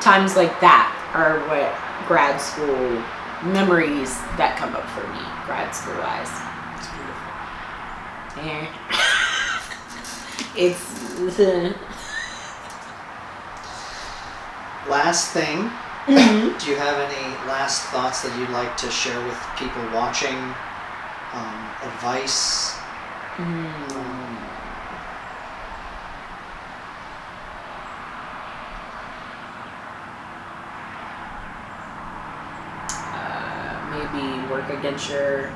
times like that are what grad school memories that come up for me, grad school wise. It's beautiful. Last thing, do you have any last thoughts that you'd like to share with people watching? Advice? Maybe work against your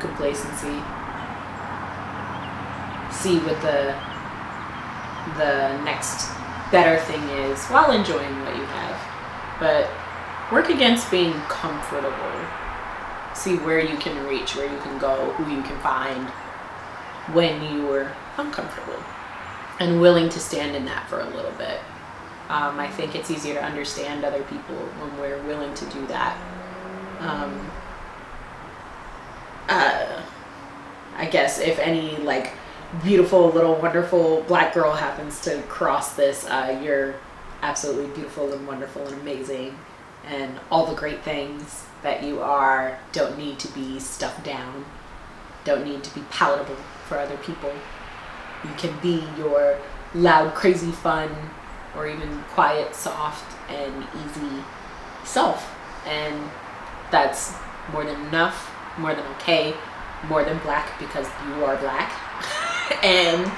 complacency. See what the next better thing is while enjoying what you have. But work against being comfortable. See where you can reach, where you can go, who you can find when you are uncomfortable, and willing to stand in that for a little bit. I think it's easier to understand other people when we're willing to do that I guess if any like beautiful little wonderful black girl happens to cross this, you're absolutely beautiful and wonderful and amazing, and all the great things that you are don't need to be stuffed down, don't need to be palatable for other people. You can be your loud, crazy, fun, or even quiet, soft, and easy self, and that's more than enough, more than okay, more than black, because you are black. And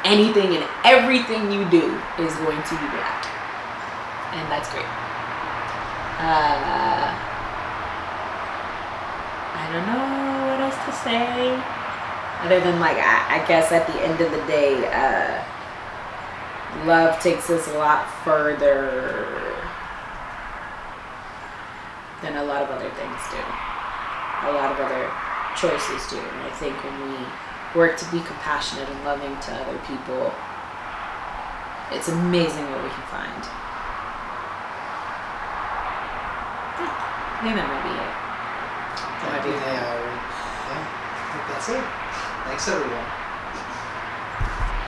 anything and everything you do is going to be black, and that's great. I don't know what else to say other than like I guess at the end of the day, love takes us a lot further than a lot of other things do, a lot of other choices do. And I think when we work to be compassionate and loving to other people, it's amazing what we can find. I think that might be it. Yeah, I think that's it. Thanks, everyone.